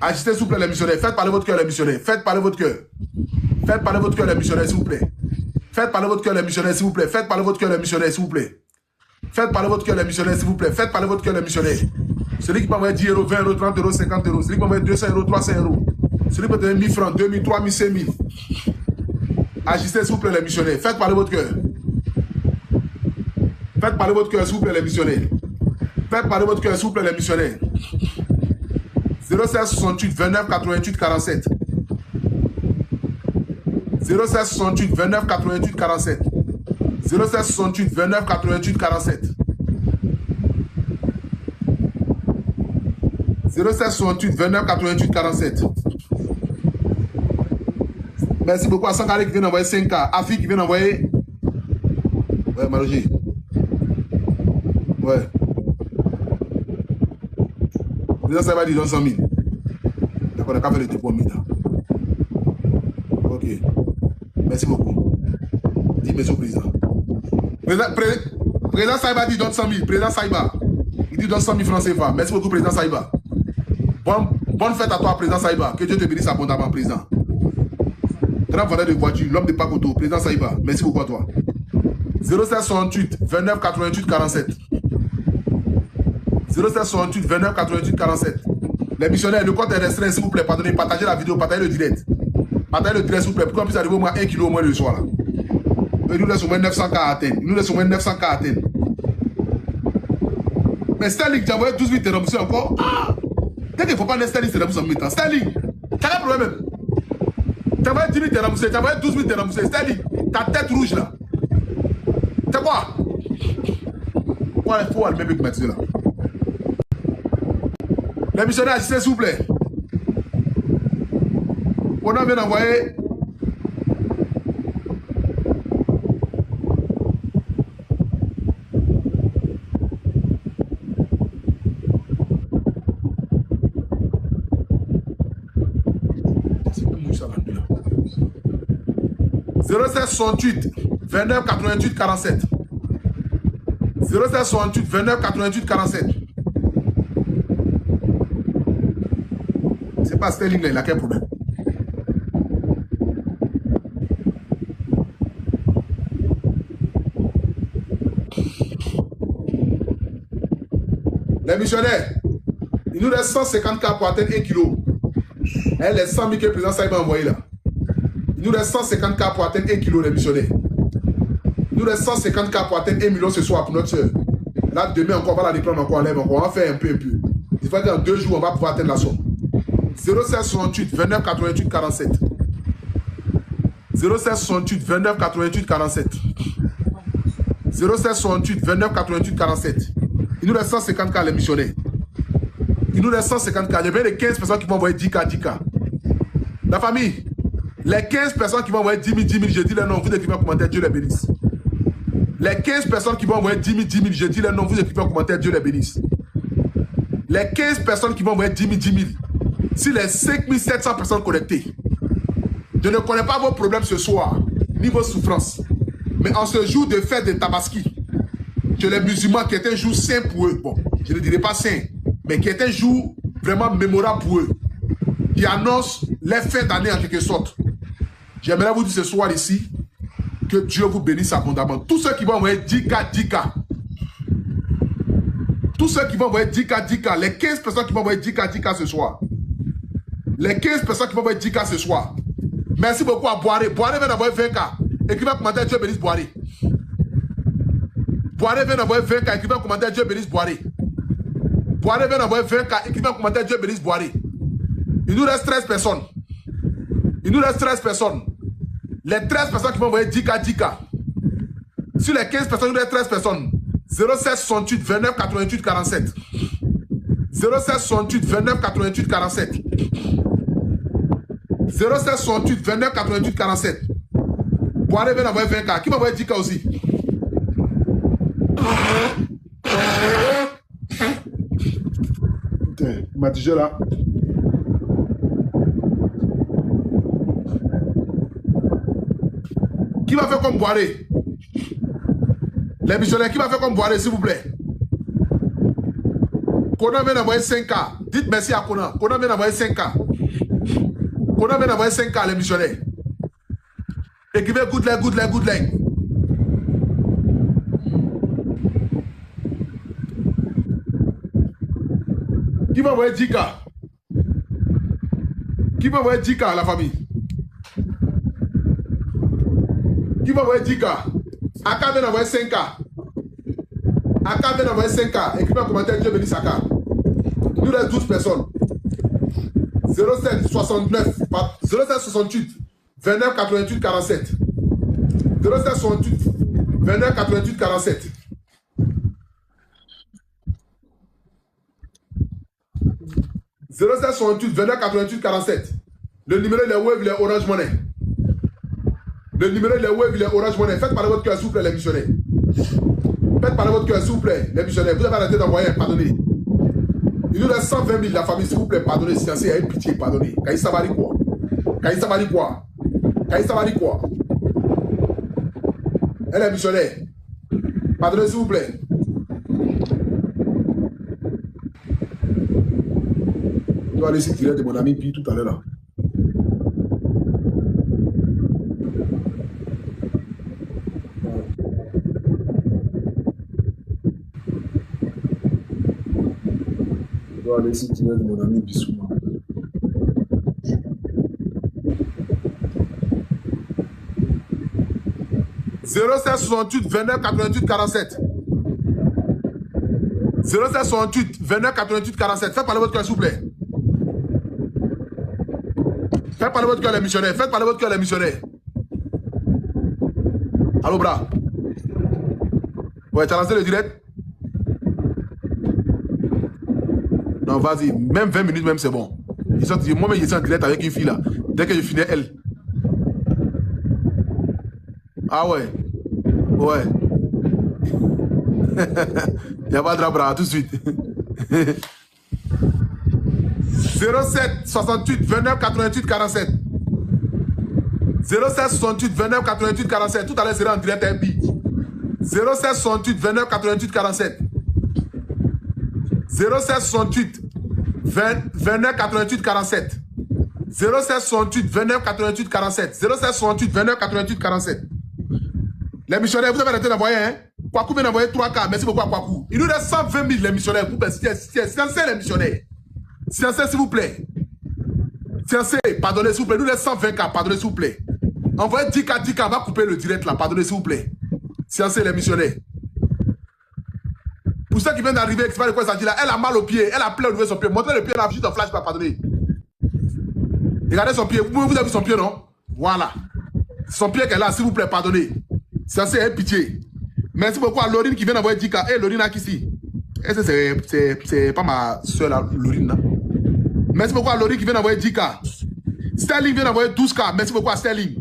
Agissez s'il vous plaît les missionnaires. Faites parler votre cœur les missionnaires. Faites parler votre cœur. Faites parler votre cœur les missionnaires s'il vous plaît. Faites parler votre cœur les missionnaires s'il vous plaît. Faites parler votre cœur les missionnaires s'il vous plaît. Faites parler votre cœur les missionnaires s'il vous plaît. Faites parler votre cœur les missionnaires. Celui qui peut envoyer 10 euros, 20 euros, 30 euros, 50 euros. Celui qui peut envoyer 200 euros, 300 euros. Celui qui peut donner 1000 francs, 2000, 3000, 5000. Agissez s'il vous plaît les missionnaires. Faites parler votre cœur. Faites parler votre cœur s'il vous plaît les missionnaires. Faites parler votre cœur s'il vous plaît les missionnaires. 07 68 29 88 47. 07 68 29 88 47. 07 68 29 88 47. 07 68 29 88 47. Merci beaucoup à Sankari qui vient d'envoyer 5K. Afi qui vient d'envoyer. Ouais, Maloji. Ouais. Ça va dire dans 100 000. D'accord, on a qu'à faire le dépôt en mi-temps. Ok. Merci beaucoup. Dis merci au président. Président Saïba dit donne 100 000. Président Saïba. Il dit donne 100 000 francs CFA. Merci beaucoup, président Saïba. Bonne fête à toi, président Saïba. Que Dieu te bénisse abondamment, président. Grand vendeur de voiture, l'homme de Pakoto, président Saïba. Merci beaucoup à toi. 07 68 29 88 47. 07 68 29 88 47. Les missionnaires, le compte est restreint, s'il vous plaît. Pardonnez, partagez la vidéo, partagez le direct. Partagez le direct, s'il vous plaît, pour qu'on puisse arriver au moins 1 kilo au moins le soir. Là. Il nous laisse au moins 900K à atteindre. Il nous laisse au moins 900K à atteindre. Mais Sterling, tu as envoyé 12 000 terramboussés encore. Ah! Dès qu'il ne faut pas laisser Sterling terramboussés en même temps. Sterling, tu as un problème même. Tu as envoyé 10 000 terramboussés, tu as envoyé 12 000 terramboussés. Sterling, ta tête rouge là. C'est quoi? Il faut aller même avec là. Les missionnaires, assistez s'il vous plaît. On a bien envoyé. « 07 68 29 88 47. 07 68 29 88 47. C'est pas Sterling là, il a quel problème? Les missionnaires, il nous reste 150K pour atteindre 1 kilo. Les 100 000 que le président Saïba a envoyé là. Il nous reste 150K pour atteindre 1 kilo, les missionnaires. Il nous reste 150K pour atteindre 1 million ce soir pour notre soeur. Là, demain encore, on va la reprendre encore, on lève encore, on va faire un peu. Il faut que dans 2 jours, on va pouvoir atteindre la somme. 07 68 29 88 47. 07 68 29 88 47. 07 68 29 88 47. Il nous reste 150K les missionnaires. Il nous reste 150K. Il y a bien les 15 personnes qui vont envoyer 10K. La famille, les 15 personnes qui vont envoyer 10 000, je dis leur nom, vous écrivez en commentaire, Dieu les bénisse. Les 15 personnes qui vont envoyer 10 000, je dis leur nom, vous écrivez en commentaire, Dieu les bénisse. Les 15 personnes qui vont envoyer 10 000, Si les 5700 personnes connectées, je ne connais pas vos problèmes ce soir, ni vos souffrances. Mais en ce jour de fête de Tabaski, que les musulmans qui est un jour saint pour eux, bon, je ne dirais pas saint, mais qui est un jour vraiment mémorable pour eux, qui annonce les fins d'année en quelque sorte. J'aimerais vous dire ce soir ici, que Dieu vous bénisse abondamment. Tous ceux qui vont envoyer 10K, 10K. Tous ceux qui vont envoyer 10K, 10K. Les 15 personnes qui vont envoyer 10K, 10K ce soir. Les 15 personnes qui vont envoyer 10K ce soir. Merci beaucoup à Boiré. Boiré vient d'envoyer 20K. Écrivez un commentaire, Dieu bénisse Boiré. Boiré vient d'envoyer 20K. Écrivez un commentaire, Dieu bénisse Boiré. Boiré vient d'envoyer 20K. Écrivez un commentaire, Dieu bénisse Boiré. Il nous reste 13 personnes. Il nous reste 13 personnes. Les 13 personnes qui vont envoyer 10K, 10K. Sur les 15 personnes, il nous reste 13 personnes. 07 68 29 88 47. 07 68 29 88 47. 07 68 29 88 47. Boiré vient d'envoyer 20K. Qui va envoyer 10K aussi? Putain, il m'a dit là. Qui va faire comme Boiré? Les missionnaires, qui va faire comme Boiré, s'il vous plaît? Conan vient d'envoyer 5K. Dites merci à Conan. Conan vient d'envoyer 5K. Conan vient d'envoyer 5K, les missionnaires. Écrivez good leg, good leg, good leg. Qui va envoyer 10K? Qui va envoyer 10K à la famille? Qui va envoyer 10K? Aka vient d'envoyer 5K. Aka vient d'envoyer 5K. Écrivez un commentaire, Dieu bénisse Aka. Il nous reste 12 personnes. 07 69, 07 68 29 88 47. 07 68 29 88 47. 07 68 29 88 47. Le numéro il est Wave, il est Orange Money. Le numéro il est Wave, il est Orange Money. Faites parler votre cœur, s'il vous plaît, les missionnaires. Faites parler votre cœur, s'il vous plaît, les missionnaires. Vous avez arrêté d'envoyer, pardonnez. Il nous reste 120 000, la famille, s'il vous plaît, pardonnez. Si c'est une pitié, pardonnez. Kaïssa Bari quoi? Kaïssa Bari quoi? Kaïssa Bari quoi? Elle est missionnaire. Pardonnez, s'il vous plaît. Je dois aller ici tirer de mon ami Pi tout à l'heure là. Je dois aller ici tirer de mon ami Bissouma. « 07 68 29 88 47. 07 68 29 88 47. Faites parler votre cœur, s'il vous plaît. Faites parler votre cœur, les missionnaires. Faites parler votre cœur, les missionnaires. Allô, bras. Ouais, tu as lancé le direct? Non, vas-y. Même 20 minutes, même, c'est bon. Moi-même, je suis en direct avec une fille là. Dès que je finis, elle. Ah ouais. Ouais. Il n'y a pas de bras, tout de suite. 07 68 29 88 47. 07 68 29 88 47. Tout à l'heure, c'est en direct un beat. 07 68 29 88 47. 07 68 29 88 47. 07 68 29 88 47. 07 68 29 88 47. Les missionnaires, vous avez arrêté d'envoyer, hein? Kwaku vient d'envoyer 3K. Merci beaucoup à Kwaku. Il nous reste 120 000 les missionnaires. Sincère les missionnaires. Sincère, s'il vous plaît. Sincère, pardonnez, s'il vous plaît. Il nous reste 120K. Pardonnez, s'il vous plaît. Envoyez 10K, 10K. On va couper le direct là. Pardonnez, s'il vous plaît. Sincère les missionnaires. Pour ceux qui viennent d'arriver, qui savent de quoi ça dit là, elle a mal au pied. Elle a plein de son pied. Montrez le pied là, juste en flash, pardonnez. Regardez son pied. Vous avez vu son pied, non? Voilà. Son pied qu'elle a, s'il vous plaît, pardonnez. Ça, c'est pitié. Merci beaucoup à Laurine qui vient d'envoyer 10K. Hey, Laurine, ici. C'est pas ma soeur, là, Laurine. Là. Merci beaucoup à Laurine qui vient d'envoyer 10K. Sterling vient d'envoyer 12K. Merci beaucoup à Sterling.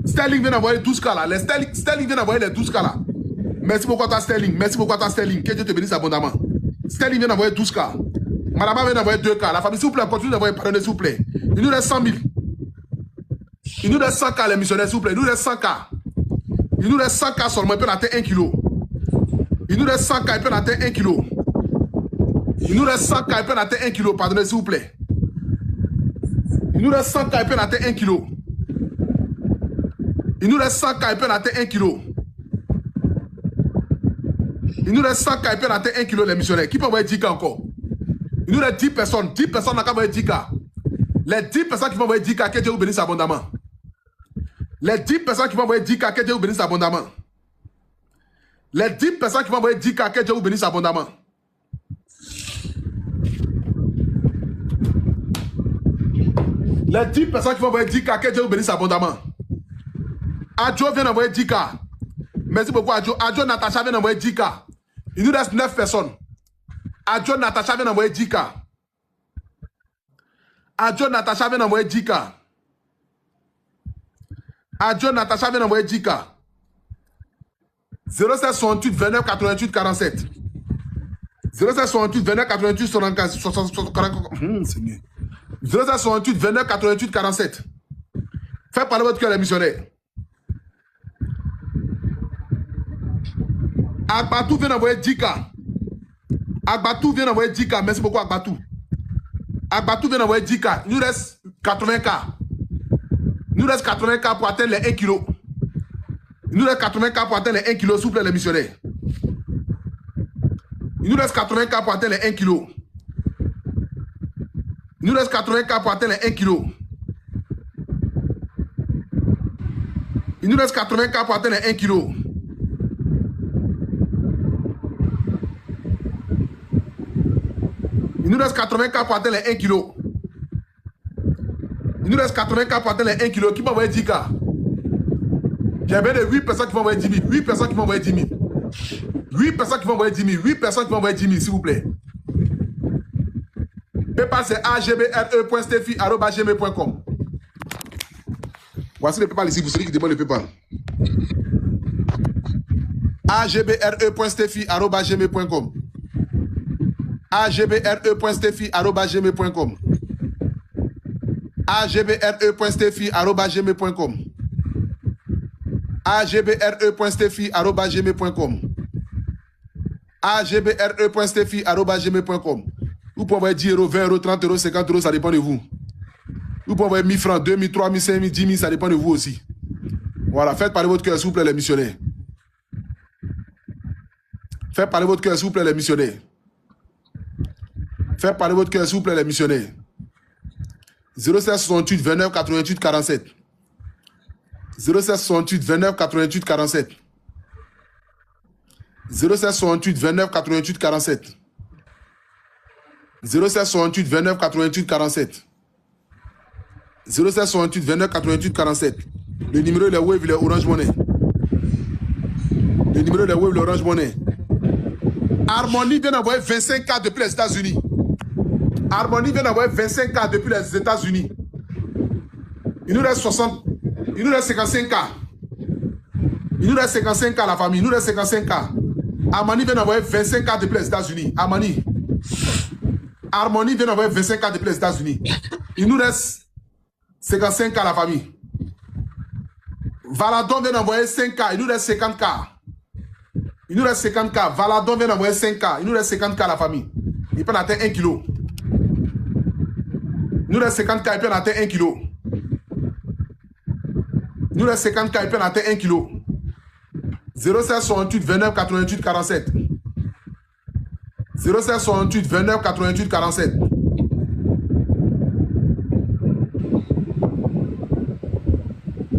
Sterling vient d'envoyer 12K là. Sterling vient d'envoyer les 12K là. Merci beaucoup à toi, Sterling. Merci beaucoup à toi, Sterling. Que Dieu te bénisse abondamment. Sterling vient d'envoyer 12K. Madame vient d'envoyer 2 cas. La famille, s'il vous plaît, continue d'envoyer, pardonnez, s'il vous plaît. Il nous reste 100 000. Il nous reste 100 cas, les missionnaires, s'il vous plaît. Il nous reste 100 cas. Il nous reste 100 cas seulement, il peut en atteindre 1 kg. Il nous reste 100 cas, il peut en atteindre 1 kg. Il nous reste 100 cas, il peut en atteindre 1 kg. Pardonnez, s'il vous plaît. Il nous reste 100 cas, il peut en atteindre 1 kg. Il nous reste 100 cas, il peut en atteindre 1 kg. Il nous reste 100 cas, il peut en atteindre 1 kg, les missionnaires. Qui peut envoyer 10 cas encore? Il nous reste 10 personnes. 10 personnes n'ont qu'à envoyer 10 cas. Les 10 personnes qui vont envoyer 10 cas, que Dieu vous bénisse abondamment. Les 10 personnes qui vont envoyer 10 cas, que Dieu vous bénisse abondamment. Les 10 personnes qui vont envoyer 10 cas, que Dieu vous bénisse abondamment. Les 10 personnes qui vont envoyer 10 cas, que Dieu vous bénisse abondamment. Adjo vient d'envoyer 10 cas. Merci beaucoup, Adjo. Adjo Natacha vient d'envoyer 10 cas. Il nous reste 9 personnes. Adjo Natacha vient d'envoyer 10 cas. Adjo Natacha vient d'envoyer 10 cas. Adjo Natacha vient d'envoyer 10 cas. 0768 29 88 47. 0768 29 88 44. Seigneur. 0768 29 88 47. Faites parler votre cœur, les missionnaires. Agbatou vient d'envoyer 10 cas. Agbatou vient d'envoyer 10 cas. Merci beaucoup, Agbatou. Agbatou vient d'envoyer 10 cas. Il nous reste 80 cas. Il nous reste 80 cas pour atteindre les 1 kg. Il nous reste 80 cas pour atteindre les 1 kg, s'il vous plaît, les missionnaires. Il nous reste 80 cas pour atteindre les 1 kg. Il nous reste 80 cas pour atteindre les 1 kg. Il nous reste 80 cas pour atteindre les 1 kg. Il nous reste 80 cas pour atteindre les 1 kg. Il nous reste 80 cas pour atteindre les 1 kg. Qui m'a envoyé 10 cas? J'ai bien de 8 personnes qui vont envoyer 10 000. 8 personnes qui vont envoyer 10 000. 8 personnes qui vont envoyer 10 000. 8 personnes qui vont envoyer 10 000, s'il vous plaît. PayPal, c'est agbre.steffi@gmail.com. Voici le PayPal ici, vous savez qui demande le PayPal. agbre.steffi@gmail.com. agbre.steffi@gmail.com. agbre.steffi@gmail.com. agbre.steffi@gmail.com. agbre.steffi@gmail.com. Vous pouvez envoyer 10 euros, 20 euros, 30 euros, 50 euros, ça dépend de vous. Vous pouvez envoyer 1000 francs, 2000, 3000, 5000, 10 000, ça dépend de vous aussi. Voilà, faites parler votre cœur, s'il vous plaît, les missionnaires. Faites parler votre cœur, s'il vous plaît, les missionnaires. Faites parler votre cœur, s'il vous plaît, les missionnaires. 0768 29 88 47. 0768 29 88 47. 0768 29 88 47. 0768 29 88 47. 0768 29 88 47. Le numéro de Wave, il est Orange Money. Le numéro de Wave, l'Orange Money. Harmonie vient d'envoyer 25 cas depuis les États-Unis. Harmonie vient d'envoyer 25 cas depuis les États-Unis. Il nous reste 60. Il nous reste 55 cas. Il nous reste 55 cas, la famille. Il nous reste 55 cas. Harmonie vient d'envoyer 25 cas depuis les États-Unis. Harmonie. Harmonie vient d'envoyer 25 cas depuis les États-Unis. Il nous reste 55 cas, la famille. Valadon vient d'envoyer 5 cas. Il nous reste 50 cas. Il nous reste 50 cas. Valadon vient d'envoyer 5 cas. Il nous reste 50 cas, la famille. Il peut en atteindre 1 kg. Il nous reste 50 cas. Il peut en atteindre 1 kg. Il nous reste 50 cas. Il peut en atteindre 1 kg. 0768 29 88 47. 0768 29 88 47.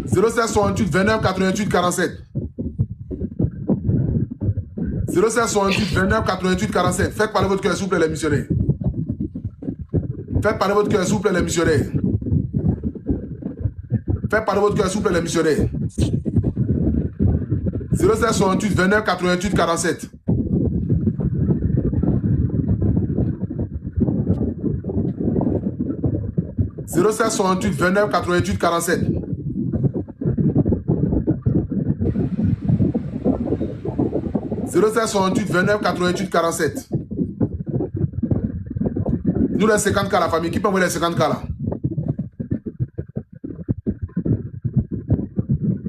0768 29 88 47. 0768 29 88 47. Faites parler votre cœur, s'il vous plaît, les missionnaires. Faites parler votre cœur, s'il vous plaît, les missionnaires. Faites parler votre cœur, s'il vous plaît, les missionnaires. 0768 29 88 47. 0768 29 88 47. 0768 29 88 47. Il nous reste 50K la famille. Qui peut envoyer les 50K là?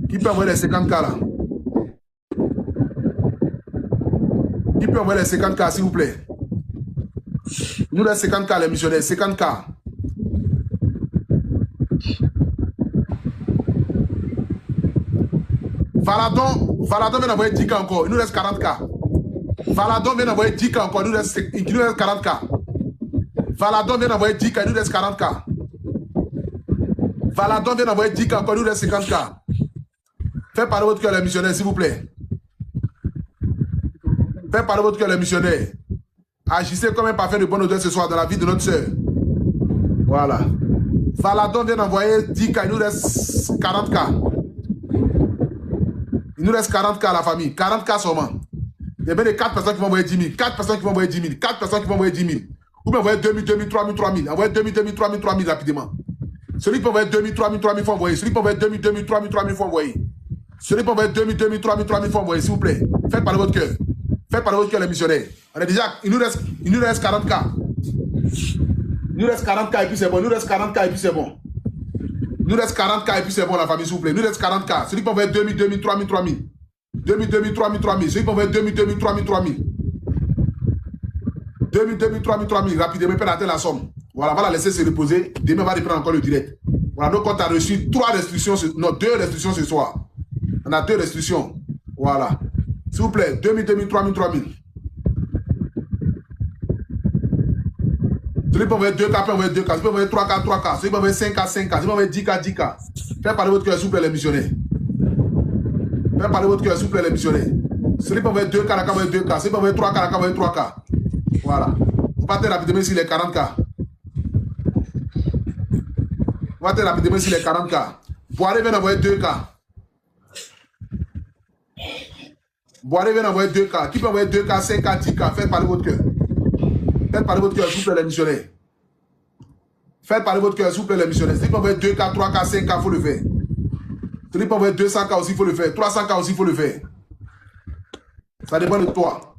Qui peut envoyer les 50K là? Qui peut envoyer les 50K s'il vous plaît? Il nous reste 50K les missionnaires. 50K. Valadon vient d'envoyer 10K encore. Il nous reste 40K. Valadon vient d'envoyer 10K encore. Il nous reste 40K. Valadon vient d'envoyer 10K. Il nous reste 40K. Valadon vient d'envoyer 10K encore. Il nous reste 50K. Faites parler votre cœur les missionnaires, s'il vous plaît. Faites parler votre cœur les missionnaires. Agissez comme un parfait de bonne odeur ce soir dans la vie de notre soeur. Voilà. Valadon vient d'envoyer 10K. Il nous reste 40K. Il nous reste 40K la famille. 40K seulement. Il y a bien les 4 personnes qui vont envoyer 10 000. 4 personnes qui vont envoyer 10 000. 4 personnes qui vont envoyer 10 000. Ou bien envoyer 2 000, 2 000, 3 000, 3 000. Envoyez 2 000, 2 000, 3 000, 3 000 rapidement. Celui qui peut envoyer 2 000, 3 000, 3 000 faut envoyer. Celui qui peut envoyer 2 000, 2 000, 3 000, 3 000 faut envoyer. Celui qui peut envoyer 2 000, 2 000, 3 000, 3 000 faut envoyer. S'il vous plaît. Faites parler votre cœur. Faites parler votre cœur les missionnaires. On est déjà, il nous reste 40K. Il nous reste 40K et puis c'est bon. Il nous reste 40K et puis c'est bon. Il nous reste 40K et puis c'est bon la famille s'il vous plaît. Il nous reste 40K. Celui qui peut envoyer 2 000, 2 000, 3 000, 3 000. 2 000, 2 000, 3 000, 3 000. Celui qui peut envoyer 2 000, 2 000, 3 000, 3 000. 2 000, 2 000, 3 000, 3 000. Rapidement, il peut atteindre la somme. Voilà, on va la laisser se reposer. Demain, on va reprendre encore le direct. Voilà, donc on a reçu 2 restrictions ce soir. On a 2 restrictions. Voilà. S'il vous plaît, 2 000, 2 000, 3 000, 3 000. Celui qui peut envoyer 2K, peut envoyer 2K. Celui qui peut envoyer 3K, 3K. Celui qui peut envoyer 5K, 5K. Celui qui peut envoyer 10K, 10K. Faites parler votre cœur, s'il vous plaît, les missionnaires. Faites parler votre cœur, s'il vous plaît, les missionnaires. Celui qui peut envoyer 2K, la peut envoyer 2K. Celui qui peut envoyer 3K, la peut envoyer 3K. Voilà. Vous partez rapidement sur les 40K. Vous partez rapidement sur les 40K. Boiré vient d'envoyer 2K. Boiré vient d'envoyer 2K. Qui peut envoyer 2K, 5K, 10K? Faites parler votre cœur. Faites parler votre cœur, s'il vous plaît, les missionnaires. Faites parler votre cœur, s'il vous plaît, les missionnaires. Celui qui peut envoyer 2K, 3K, 5K, il faut le faire. Celui qui peut envoyer 200K aussi, il faut le faire. 300K aussi, il faut le faire. Ça dépend de toi.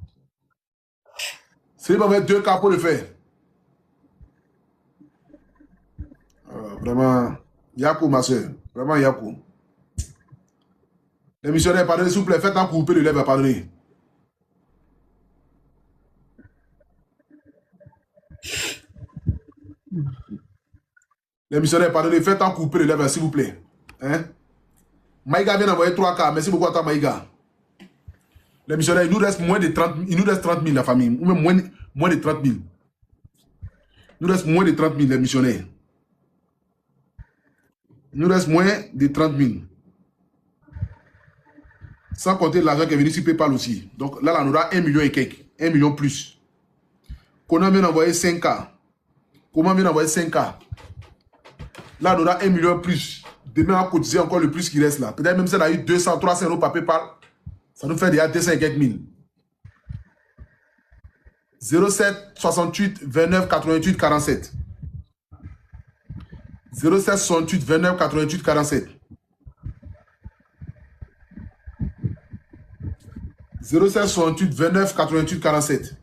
Celui qui peut envoyer 2K, il faut le faire. Vraiment, Yakou, ma soeur. Vraiment, Yakou. Les missionnaires, pardonnez, s'il vous plaît. Faites un coup, le lève, pardonnez. Les missionnaires, pardonnez, faites un couper le lèvres, s'il vous plaît. Hein? Maïga vient d'envoyer 3K. Merci beaucoup à toi, Maïga. Les missionnaires, il nous reste moins de 30 000. Il nous reste 30 000, la famille. Ou même moins de 30 000. Il nous reste moins de 30 000, les missionnaires. Il nous reste moins de 30 000. Sans compter l'argent qui est venu sur PayPal aussi. Donc là, on aura 1 million et quelques. 1 million plus. Conan vient d'envoyer 5K. Comment vient d'envoyer 5K? Là, on aura 1 million plus. Demain, on va cotiser encore le plus qui reste là. Peut-être même si on a eu 200, 300 euros par PayPal, ça nous fait déjà 200 et quelques mille. 07 68 29 88 47. 07 68 29 88 47. 07 68 29 88 47.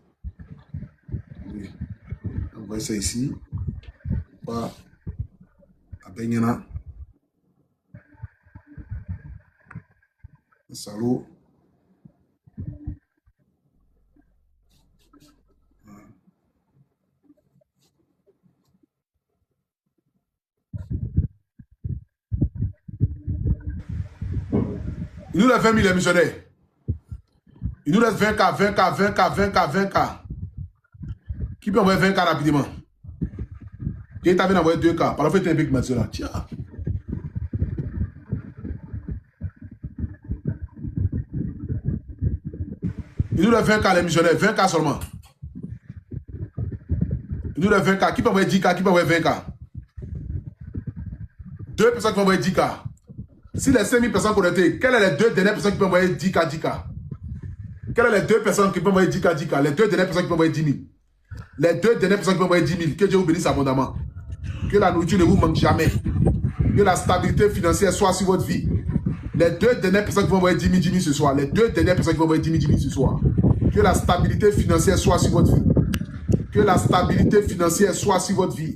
On va essayer ici. Voilà. Benina. Salut. Il nous reste 20 000 missionnaires. Il nous reste 20K, 20K, 20K, 20K, 20K. Qui peut envoyer 20K rapidement? Et tu avais envoyé 2K. Par la fait, un peu qui là. Tiens. Il nous reste 20K les missionnaires. 20K seulement. Il nous reste 20K. Qui peut envoyer 10K? Qui peut envoyer 20K? 2 personnes qui vont envoyer 10K. Si les 5000 personnes connectées, quelles sont les 2 dernières personnes qui peuvent envoyer 10K, 10K? Quelles sont les 2 personnes qui peuvent envoyer 10K, 10K? Les 2 dernières personnes qui peuvent envoyer 10 000. Les 2 dernières personnes qui peuvent envoyer 10 000. Que Dieu vous bénisse abondamment. Que la nourriture ne vous manque jamais. Que la stabilité financière soit sur votre vie. Les 2 dernières personnes qui vont envoyer 10 000, 10 000 ce soir. Les 2 dernières personnes qui vont envoyer 10 000, 10 000 ce soir. Que la stabilité financière soit sur votre vie. Que la stabilité financière soit sur votre vie.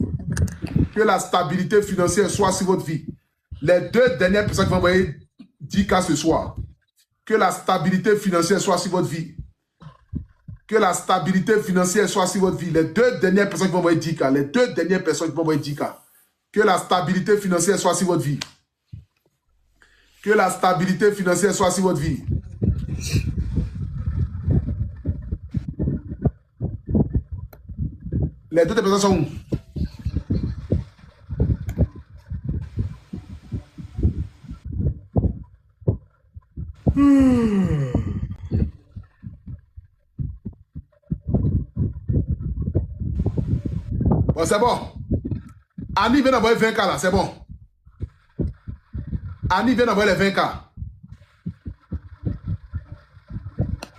Que la stabilité financière soit sur votre vie. Les 2 dernières personnes qui vont envoyer 10K ce soir. Que la stabilité financière soit sur votre vie. Que la stabilité financière soit sur votre vie. Les 2 dernières personnes qui vont envoyer 10K. Les 2 dernières personnes qui vont envoyer 10K. Que la stabilité financière soit sur votre vie. Que la stabilité financière soit sur votre vie. Les 2 personnes sont où? Bon, c'est bon. Annie vient d'envoyer 20K là, c'est bon. Annie vient d'envoyer les 20K.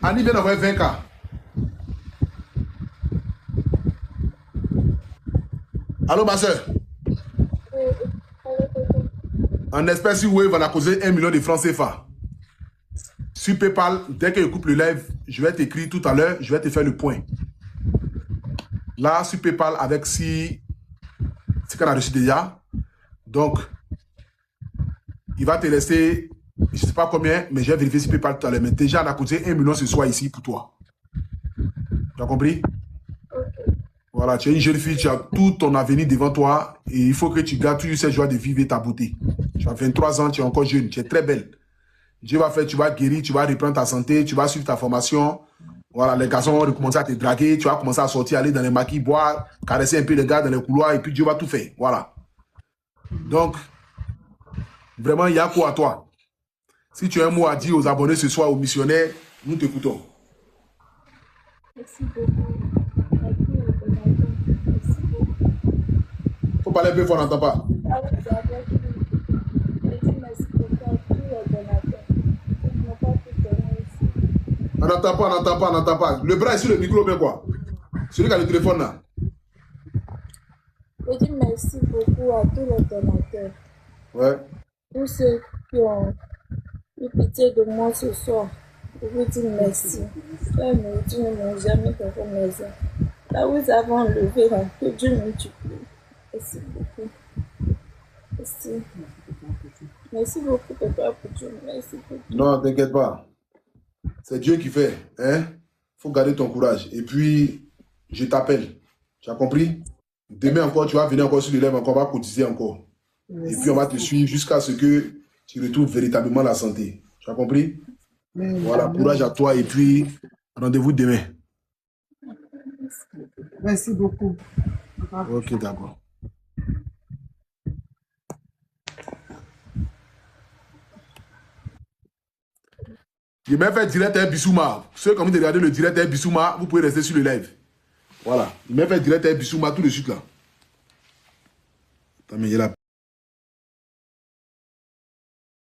Annie vient d'envoyer 20K. Allô, ma soeur. En espèce, Wave va causer 1 million de francs CFA. Sur PayPal, dès que je coupe le live, je vais t'écrire tout à l'heure, je vais te faire le point. Là, sur PayPal, avec ce qu'on a reçu déjà. Donc, il va te laisser, je ne sais pas combien, mais j'ai vérifié sur PayPal tout à l'heure. Mais déjà, on a causé 1 million ce soir ici pour toi. Tu as compris? Voilà, tu es une jeune fille, tu as tout ton avenir devant toi et il faut que tu gardes toujours cette joie de vivre et ta beauté. Tu as 23 ans, tu es encore jeune, tu es très belle. Dieu va faire, tu vas guérir, tu vas reprendre ta santé, tu vas suivre ta formation. Voilà, les garçons vont recommencer à te draguer, tu vas commencer à sortir, aller dans les maquis, boire, caresser un peu les gars dans les couloirs et puis Dieu va tout faire. Voilà. Donc, vraiment, il y a quoi à toi? Si tu as un mot à dire aux abonnés ce soir, aux missionnaires, nous t'écoutons. Merci beaucoup. Faut parler un peu fort, on n'entend pas. On n'entend pas, on n'entend pas, on n'entend pas. Le bras est sur le micro, mais quoi? Celui qui a le téléphone là. Je dis merci beaucoup à tous les donateurs. Ouais. Tous ceux qui ont eu pitié de moi ce soir. Je vous dis merci. La nourriture ne m'ont jamais fait vos maisons. Là où vous avez enlevé, là, que Dieu multiplie. Merci beaucoup. Merci. Merci beaucoup, papa, pour Dieu. Merci beaucoup. Non, t'inquiète pas. C'est Dieu qui fait. Hein? Faut garder ton courage. Et puis, je t'appelle. Tu as compris? Demain encore, tu vas venir encore sur le live, encore, on va cotiser encore. Et puis, on va te suivre jusqu'à ce que tu retrouves véritablement la santé. Tu as compris? Voilà, courage à toi et puis rendez-vous demain. Merci beaucoup. Ok, d'accord. Je vais faire direct à Bissouma. Ceux qui ont envie de regarder le direct à Bissouma, vous pouvez rester sur le live. Voilà. Je vais faire direct à Bissouma tout de suite là. Attends, mais il est là.